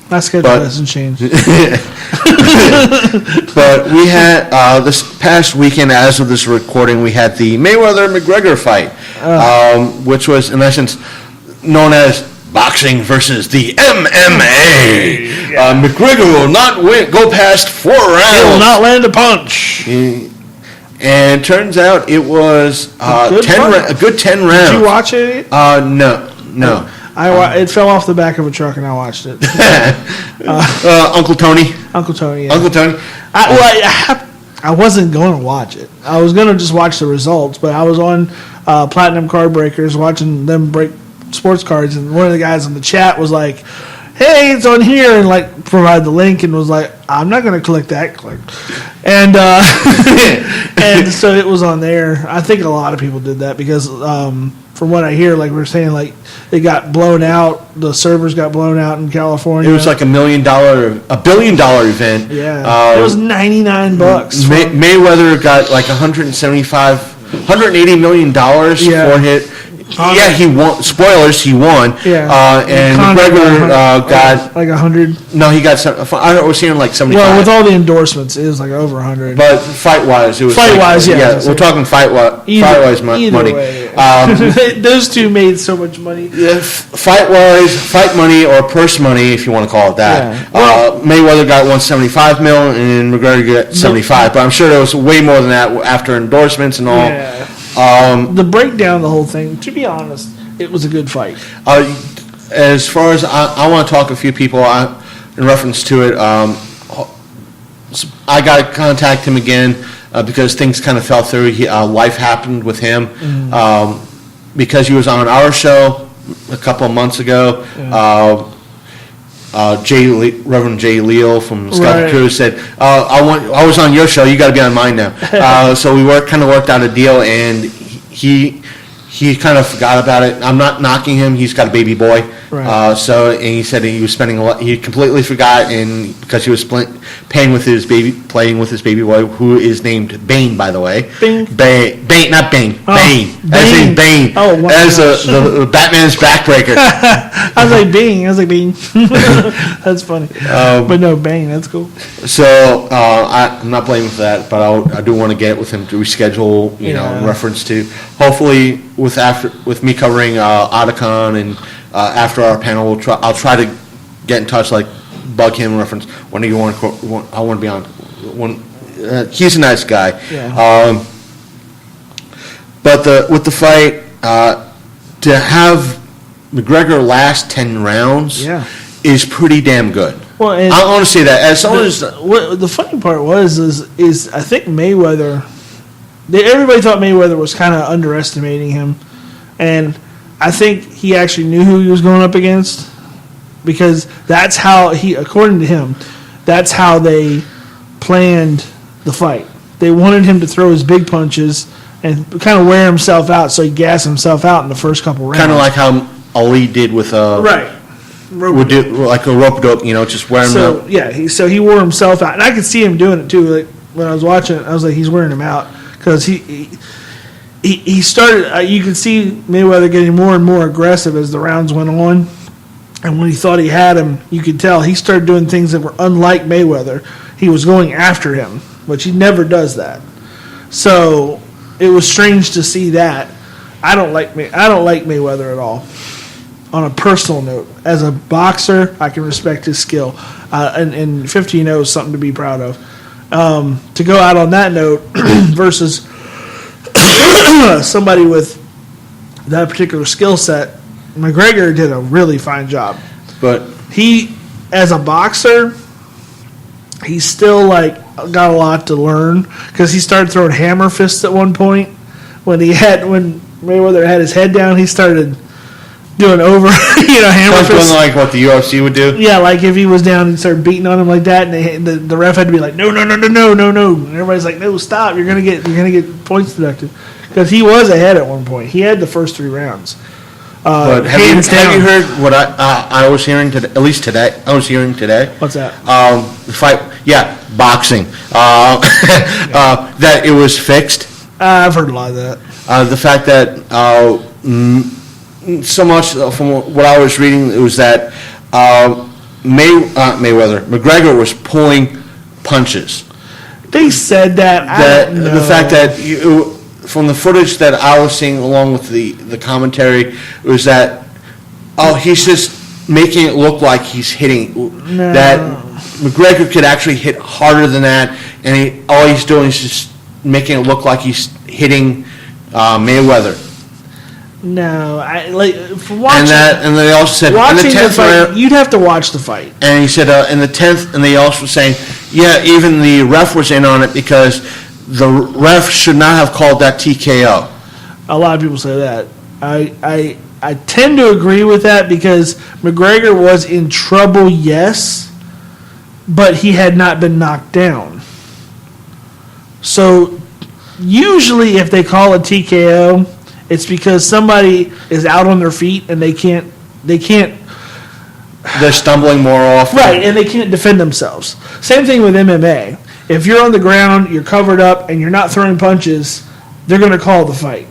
My schedule hasn't changed. But we had this past weekend, as of this recording, we had the Mayweather-McGregor fight, which was in essence known as boxing versus the MMA. McGregor will not go past 4 rounds. He will not land a punch. And turns out it was a good 10 rounds. Did you watch it? No. It fell off the back of a truck and I watched it. Uncle Tony. Uncle Tony. Yeah. Uncle Tony. I wasn't going to watch it. I was going to just watch the results, but I was on Platinum Card Breakers watching them break sports cards, and one of the guys in the chat was like, "Hey, it's on here," and like provide the link, and was like, "I'm not going to click that." Click, and and so it was on there. I think a lot of people did that because from what I hear, like we were saying, like it got blown out. The servers got blown out in California. It was like $1 billion event. Yeah, it was $99. Mayweather got like $180 million for it. Yeah, he won. Spoilers, he won. Yeah. And McGregor got like 100. No, he got. I was hearing like 75. Well, with all the endorsements, it was like over 100. But fight wise, it was. Fight wise, yeah. We're talking fight wise money. Way. Those two made so much money. Yeah, fight money or purse money, if you want to call it that. Yeah. Well, Mayweather got 175 mil, and McGregor got 75. But I'm sure there was way more than that after endorsements and all. Yeah. The breakdown of the whole thing, to be honest, it was a good fight. As far as I want to talk to a few people in reference to it, I got to contact him again because things kind of fell through. Life happened with him because he was on our show a couple of months ago. Yeah. Reverend Jay Leal from Scott Cruz said, I was on your show, you got to be on mine now. So we worked out a deal, and he kind of forgot about it. I'm not knocking him. He's got a baby boy. Right. And he said he was spending a lot. He completely forgot, and because he was playing with his baby boy, who is named Bane, by the way. Bane, not Bane. Oh, Bane. As in Bane. Oh, wow. As the Batman's backbreaker. I was like Bane. That's funny. But no, Bane. That's cool. So I'm not blaming for that, but I do want to get with him to reschedule. In reference to hopefully with me covering Otacon and after our panel, I'll try to get in touch, like bug him in reference. When do you want? I want to be on. He's a nice guy. Yeah. But with the fight, to have McGregor last 10 rounds is pretty damn good. Well, I want to say that as someone the funny part is I think Mayweather. Everybody thought Mayweather was kind of underestimating him, and I think he actually knew who he was going up against because that's how according to him, that's how they planned the fight. They wanted him to throw his big punches and kind of wear himself out, so he gassed himself out in the first couple rounds. Kind of like how Ali did with like a rope-a-dope, just wear him out. Yeah, he wore himself out, and I could see him doing it too. Like when I was watching it, I was like, he's wearing him out because he started. You could see Mayweather getting more and more aggressive as the rounds went on, and when he thought he had him, you could tell he started doing things that were unlike Mayweather. He was going after him, which he never does that. So it was strange to see that. I don't like Mayweather at all. On a personal note, as a boxer, I can respect his skill, and 50-0 is something to be proud of. To go out on that note versus somebody with that particular skill set, McGregor did a really fine job. But he, as a boxer, he's still got a lot to learn because he started throwing hammer fists at one point when Mayweather had his head down, he started doing over, hammer That's fists. doing like what the UFC would do. Yeah, like if he was down and started beating on him like that, and the ref had to be like, no, and everybody's like, no, stop, you're gonna get points deducted, because he was ahead at one point. He had the first 3 rounds. But have you heard what I was hearing today? At least today, I was hearing today. What's that? The fight, boxing. That it was fixed. I've heard a lot of that. The fact that so much from what I was reading, it was that McGregor was pulling punches. They said that. I don't know. The fact that from the footage that I was seeing, along with the commentary, was that he's just making it look like he's hitting. No. That McGregor could actually hit harder than that, and all he's doing is just making it look like he's hitting Mayweather. No, for watching. And they also said watching in the 10th fight, round, you'd have to watch the fight. and he said in the 10th, and they also were saying, even the ref was in on it because the ref should not have called that TKO. A lot of people say that. I tend to agree with that because McGregor was in trouble, yes, but he had not been knocked down. So usually if they call a TKO, it's because somebody is out on their feet and they can't. They're stumbling more often. Right, and they can't defend themselves. Same thing with MMA. If you're on the ground, you're covered up, and you're not throwing punches, they're going to call the fight.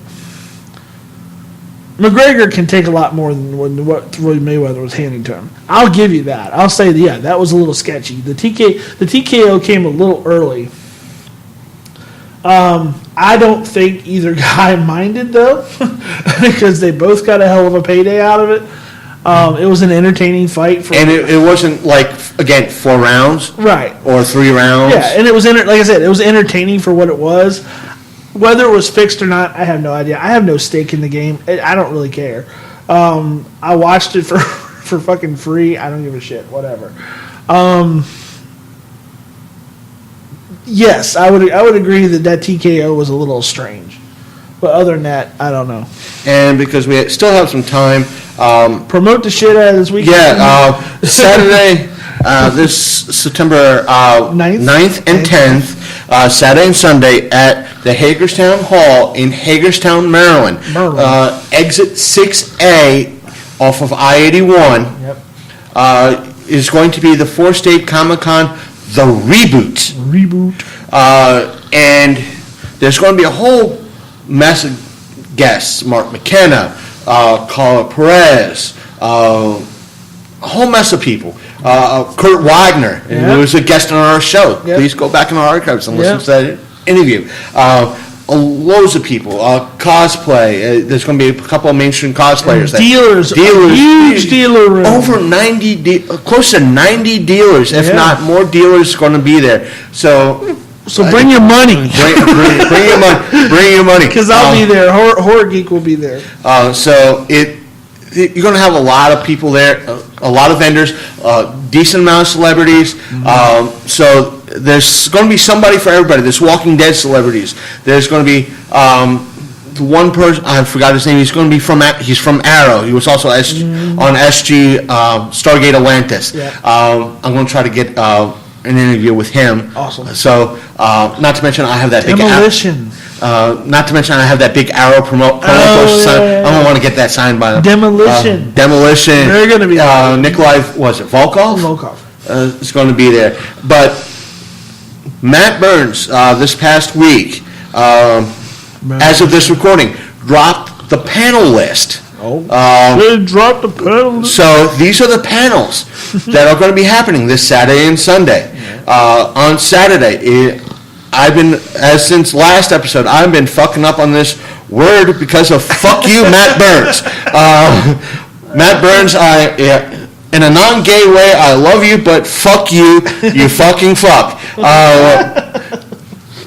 McGregor can take a lot more than what Floyd Mayweather was handing to him. I'll give you that. I'll say, that was a little sketchy. The TKO came a little early. I don't think either guy minded, though, because they both got a hell of a payday out of it. It was an entertaining fight. And it wasn't like, again, 4 rounds. Right. Or 3 rounds. Yeah, and it was, like I said, it was entertaining for what it was. Whether it was fixed or not, I have no idea. I have no stake in the game. I don't really care. I watched it for fucking free. I don't give a shit. Whatever. Yes, I would agree that TKO was a little strange. But other than that, I don't know. And because we still have some time, promote the shit out of this weekend. Saturday, this September 9th and 10th, Saturday and Sunday at the Hagerstown Hall in Hagerstown, Maryland. Exit 6A off of I-81. Yep. Is going to be the 4-State Comic-Con, the Reboot. And there's going to be a whole mess of guests. Mark McKenna, Carla Perez, a whole mess of people. Kurt Wagner, who was a guest on our show. Yep. Please go back in our archives and listen to that interview. Loads of people. Cosplay. There's going to be a couple of mainstream cosplayers. Dealers. Huge dealer room. Over 90, close to 90 dealers, if not more dealers, going to be there. So bring your money. Bring your money. Bring your money. Because I'll be there. Horror Geek will be there. You're going to have a lot of people there, a lot of vendors, decent amount of celebrities. So there's going to be somebody for everybody. There's Walking Dead celebrities. There's going to be the one person, I forgot his name. He's going to be he's from Arrow. He was also on SG Stargate Atlantis. Yeah. I'm going to try to get an interview with him. Awesome. So, not to mention I have that Demolition. Not to mention I have that big Arrow promo poster signed. I don't want to get that signed by them. Demolition. Demolition. They're going to be Nikolai, was it Volkov? Volkov. Is going to be there. But Matt Burns, this past week, as of this recording, dropped the panel list. They dropped the panel list. So these are the panels that are going to be happening this Saturday and Sunday. On Saturday, since last episode, I've been fucking up on this word because of fuck you, Matt Burns. Matt Burns, in a non-gay way, I love you, but fuck you, you fucking fuck.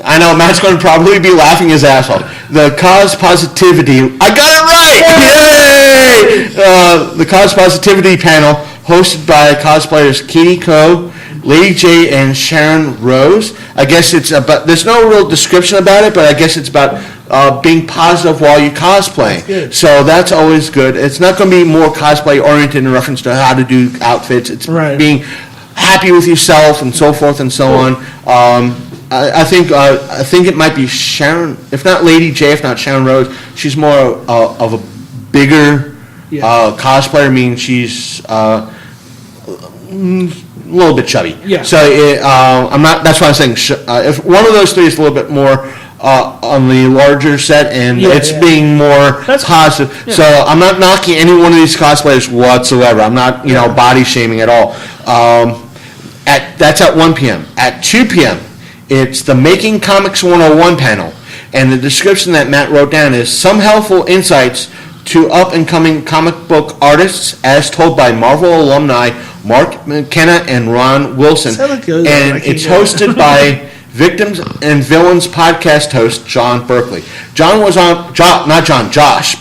I know Matt's going to probably be laughing his ass off. The Cause Positivity, I got it right! Yay! The Cause Positivity panel, hosted by cosplayers Katie Coe Lady J and Sharon Rose. I guess it's about, there's no real description about it, but I guess it's about being positive while you cosplay. Good. So that's always good. It's not going to be more cosplay oriented in reference to how to do outfits. It's Right. being happy with yourself and so forth and so on. I think it might be Sharon, if not Lady J, if not Sharon Rose. She's more of a bigger cosplayer. I mean, she's a little bit chubby. Yeah. So I'm not. That's why I'm saying if one of those three is a little bit more on the larger set, and it's being more positive. Yeah. So I'm not knocking any one of these cosplayers whatsoever. I'm not, body shaming at all. That's at 1 p.m. At 2 p.m., it's the Making Comics 101 panel, and the description that Matt wrote down is some helpful insights to up-and-coming comic book artists, as told by Marvel alumni Mark McKenna and Ron Wilson. And it's hosted by Victims and Villains podcast host John Berkeley. Josh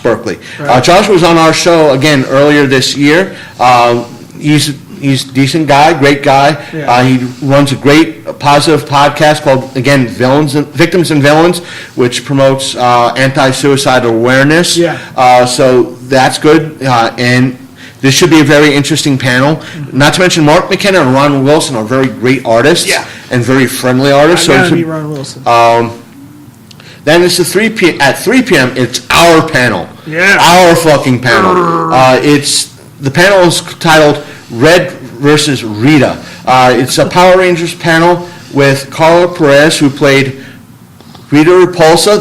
Berkeley. Right. Josh was on our show again earlier this year. He's a decent guy, great guy. Yeah. He runs a great positive podcast called, again, Victims and Villains, which promotes anti-suicide awareness. Yeah. So that's good. And this should be a very interesting panel. Not to mention Mark McKenna and Ron Wilson are very great artists and very friendly artists. I gotta meet Ron Wilson. Then it's at 3 p.m. It's our panel. Yeah. Our fucking panel. The panel is titled Red versus Rita. It's a Power Rangers panel with Carla Perez, who played Rita Repulsa,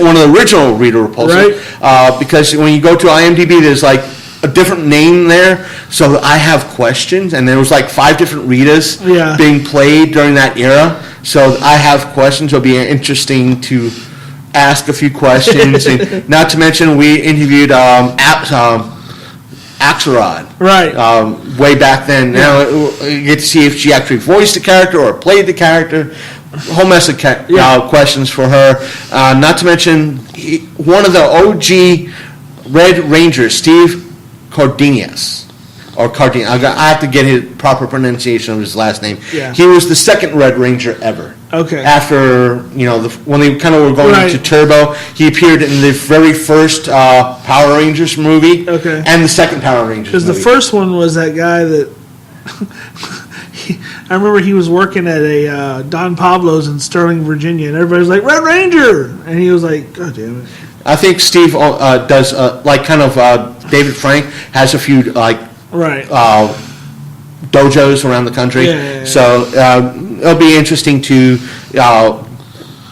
one of the original Rita Repulsa. Right. Because when you go to IMDb, there's like a different name there. So I have questions, and there was like 5 different Ritas being played during that era. So I have questions. It'll be interesting to ask a few questions. And not to mention, we interviewed Axelrod. Right. Way back then. Now you get to see if she actually voiced the character or played the character. A whole mess of questions for her. Not to mention one of the OG Red Rangers, Steve Cardenas. I have to get his proper pronunciation of his last name. Yeah. He was the second Red Ranger ever. Okay. After, when they kind of were going into Turbo, he appeared in the very first Power Rangers movie. Okay. And the second Power Rangers movie. Because the first one was that guy that... I remember he was working at a Don Pablo's in Sterling, Virginia, and everybody was like, Red Ranger! And he was like, God damn it. I think Steve does, David Frank has a few, dojos around the country. Yeah. So it'll be interesting to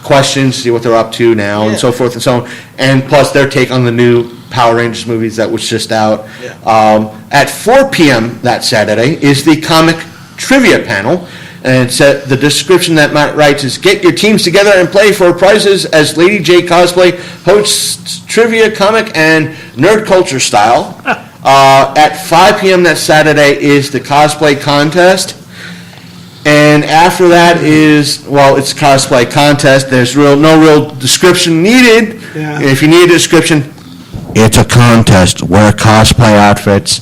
questions, see what they're up to now, and so forth and so on. And plus their take on the new Power Rangers movies that was just out. Yeah. At 4 p.m. that Saturday is the comic trivia panel. And it's the description that Matt writes is, get your teams together and play for prizes as Lady J Cosplay hosts trivia, comic, and nerd culture style. At 5 p.m. that Saturday is the cosplay contest. And after that is, it's cosplay contest. There's no real description needed. Yeah. If you need a description, it's a contest. Wear cosplay outfits.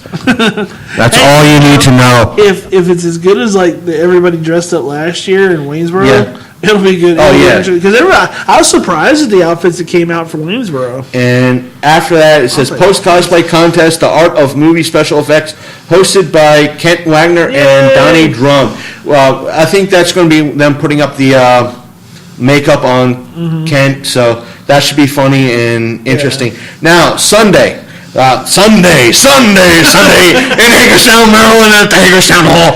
That's all you need to know. If it's as good as everybody dressed up last year in Waynesboro, it'll be good. Oh, yeah. Because I was surprised at the outfits that came out for Waynesboro. And after that, it says post-cosplay contest, the art of movie special effects, hosted by Kent Wagner and Donnie Drum. Well, I think that's going to be them putting up the makeup on Kent, so that should be funny and interesting. Now, Sunday in Hagerstown, Maryland, at the Hagerstown Hall.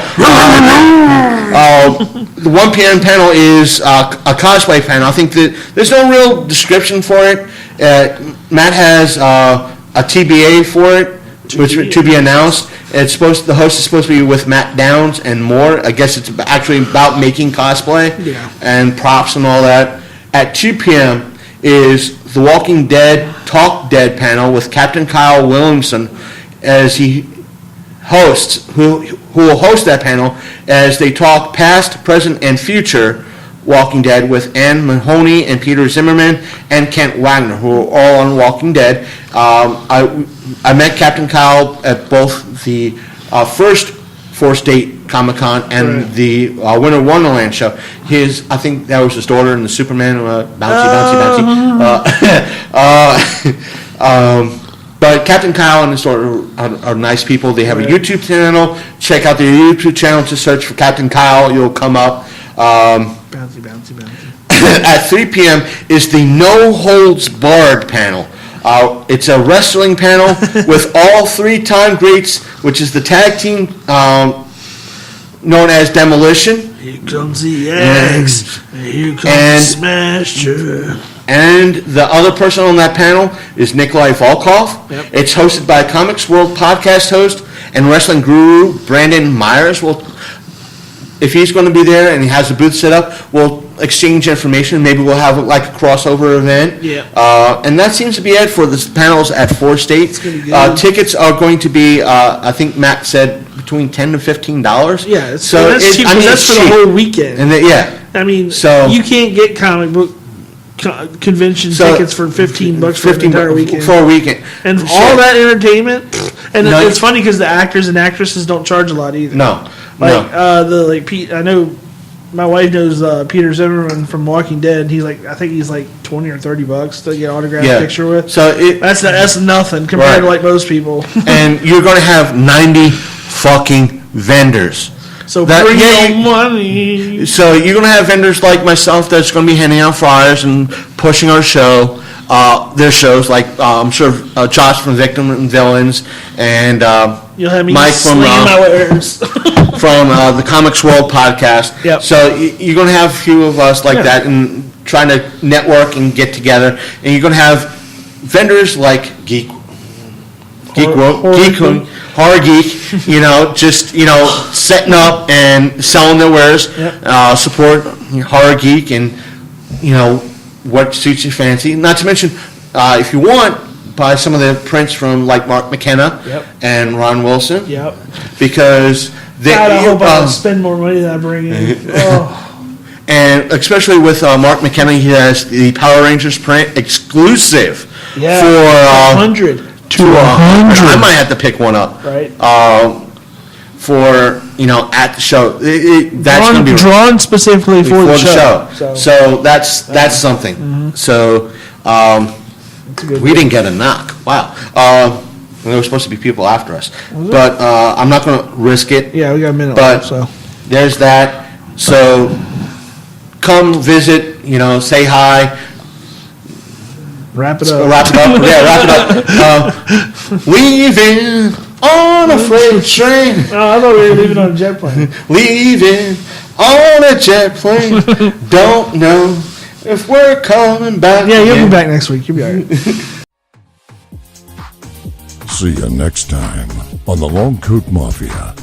The 1 p.m. panel is a cosplay panel. I think that there's no real description for it. Matt has a TBA for it, which to be announced. The host is supposed to be with Matt Downs and more. I guess it's actually about making cosplay and props and all that. At 2 p.m. is the Walking Dead Talk Dead panel with Captain Kyle Williamson as he hosts, who will host that panel as they talk past, present, and future Walking Dead with Ann Mahoney and Peter Zimmerman and Kent Wagner, who are all on Walking Dead. I met Captain Kyle at both the first Force Date Comic-Con and Right. the Winter Wonderland show. I think that was his daughter in the Superman bouncy. But Captain Kyle and his daughter are nice people. They have a YouTube channel. Check out their YouTube channel. Just search for Captain Kyle. You'll come up. Bouncy. At 3 p.m. is the No Holds Barred panel. It's a wrestling panel with all three-time greats, which is the tag team known as Demolition. Here comes the X. Here comes the Smasher. And the other person on that panel is Nikolai Volkov. Yep. It's hosted by Comics World podcast host and wrestling guru Brandon Myers. If he's going to be there and he has a booth set up, we'll exchange information. Maybe we'll have like a crossover event. Yeah. And that seems to be it for the panels at 4 State. It's gonna be good. Tickets are going to be, I think Matt said, between $10 to $15. Yeah, that's cheap. I mean, That's it's for the cheap. whole weekend. And I mean, so- you can't get comic book convention tickets for $15 for an entire weekend. For a weekend. And Sure. all that entertainment. And No, it's funny because the actors and actresses don't charge a lot either. No. Pete. I know my wife knows Peter Zimmerman from Walking Dead. I think he's like $20 or $30 to get an autographed picture with. So That's nothing compared to Right. like most people. and you're going to have 90 fucking vendors. So bring your money. So you're going to have vendors like myself that's going to be handing out flyers and pushing our show. Their shows like I'm sure Josh from Victim and Villains and You'll have me Mike slinging my wares. from the Comics World podcast. Yep. So you're going to have a few of us like that and trying to network and get together. And you're going to have vendors like Horror Geek, setting up and selling their wares. Yep. Support Horror Geek and, what suits your fancy. Not to mention, if you want, buy some of the prints from like Mark McKenna and Ron Wilson. Yep. Because they. God, I hope I don't spend more money than I bring in. And especially with Mark McKenna, he has the Power Rangers print exclusive for 100. To 100. I might have to pick one up. Right. For at the show, that's going to be drawn specifically for the show. So that's something. Mm-hmm. So we didn't get a knock. Wow. There were supposed to be people after us, but I'm not going to risk it. Yeah, we got a minute But left. So there's that. So come visit. Say hi. wrap it up. Wrap it up. Yeah, wrap it up. Leaving on a freight train. Oh, I thought we were leaving on a jet plane. Leaving on a jet plane. Don't know if we're coming back. Yeah, you'll again. be back next week. You'll be all right. See you next time on the Long Coat Mafia.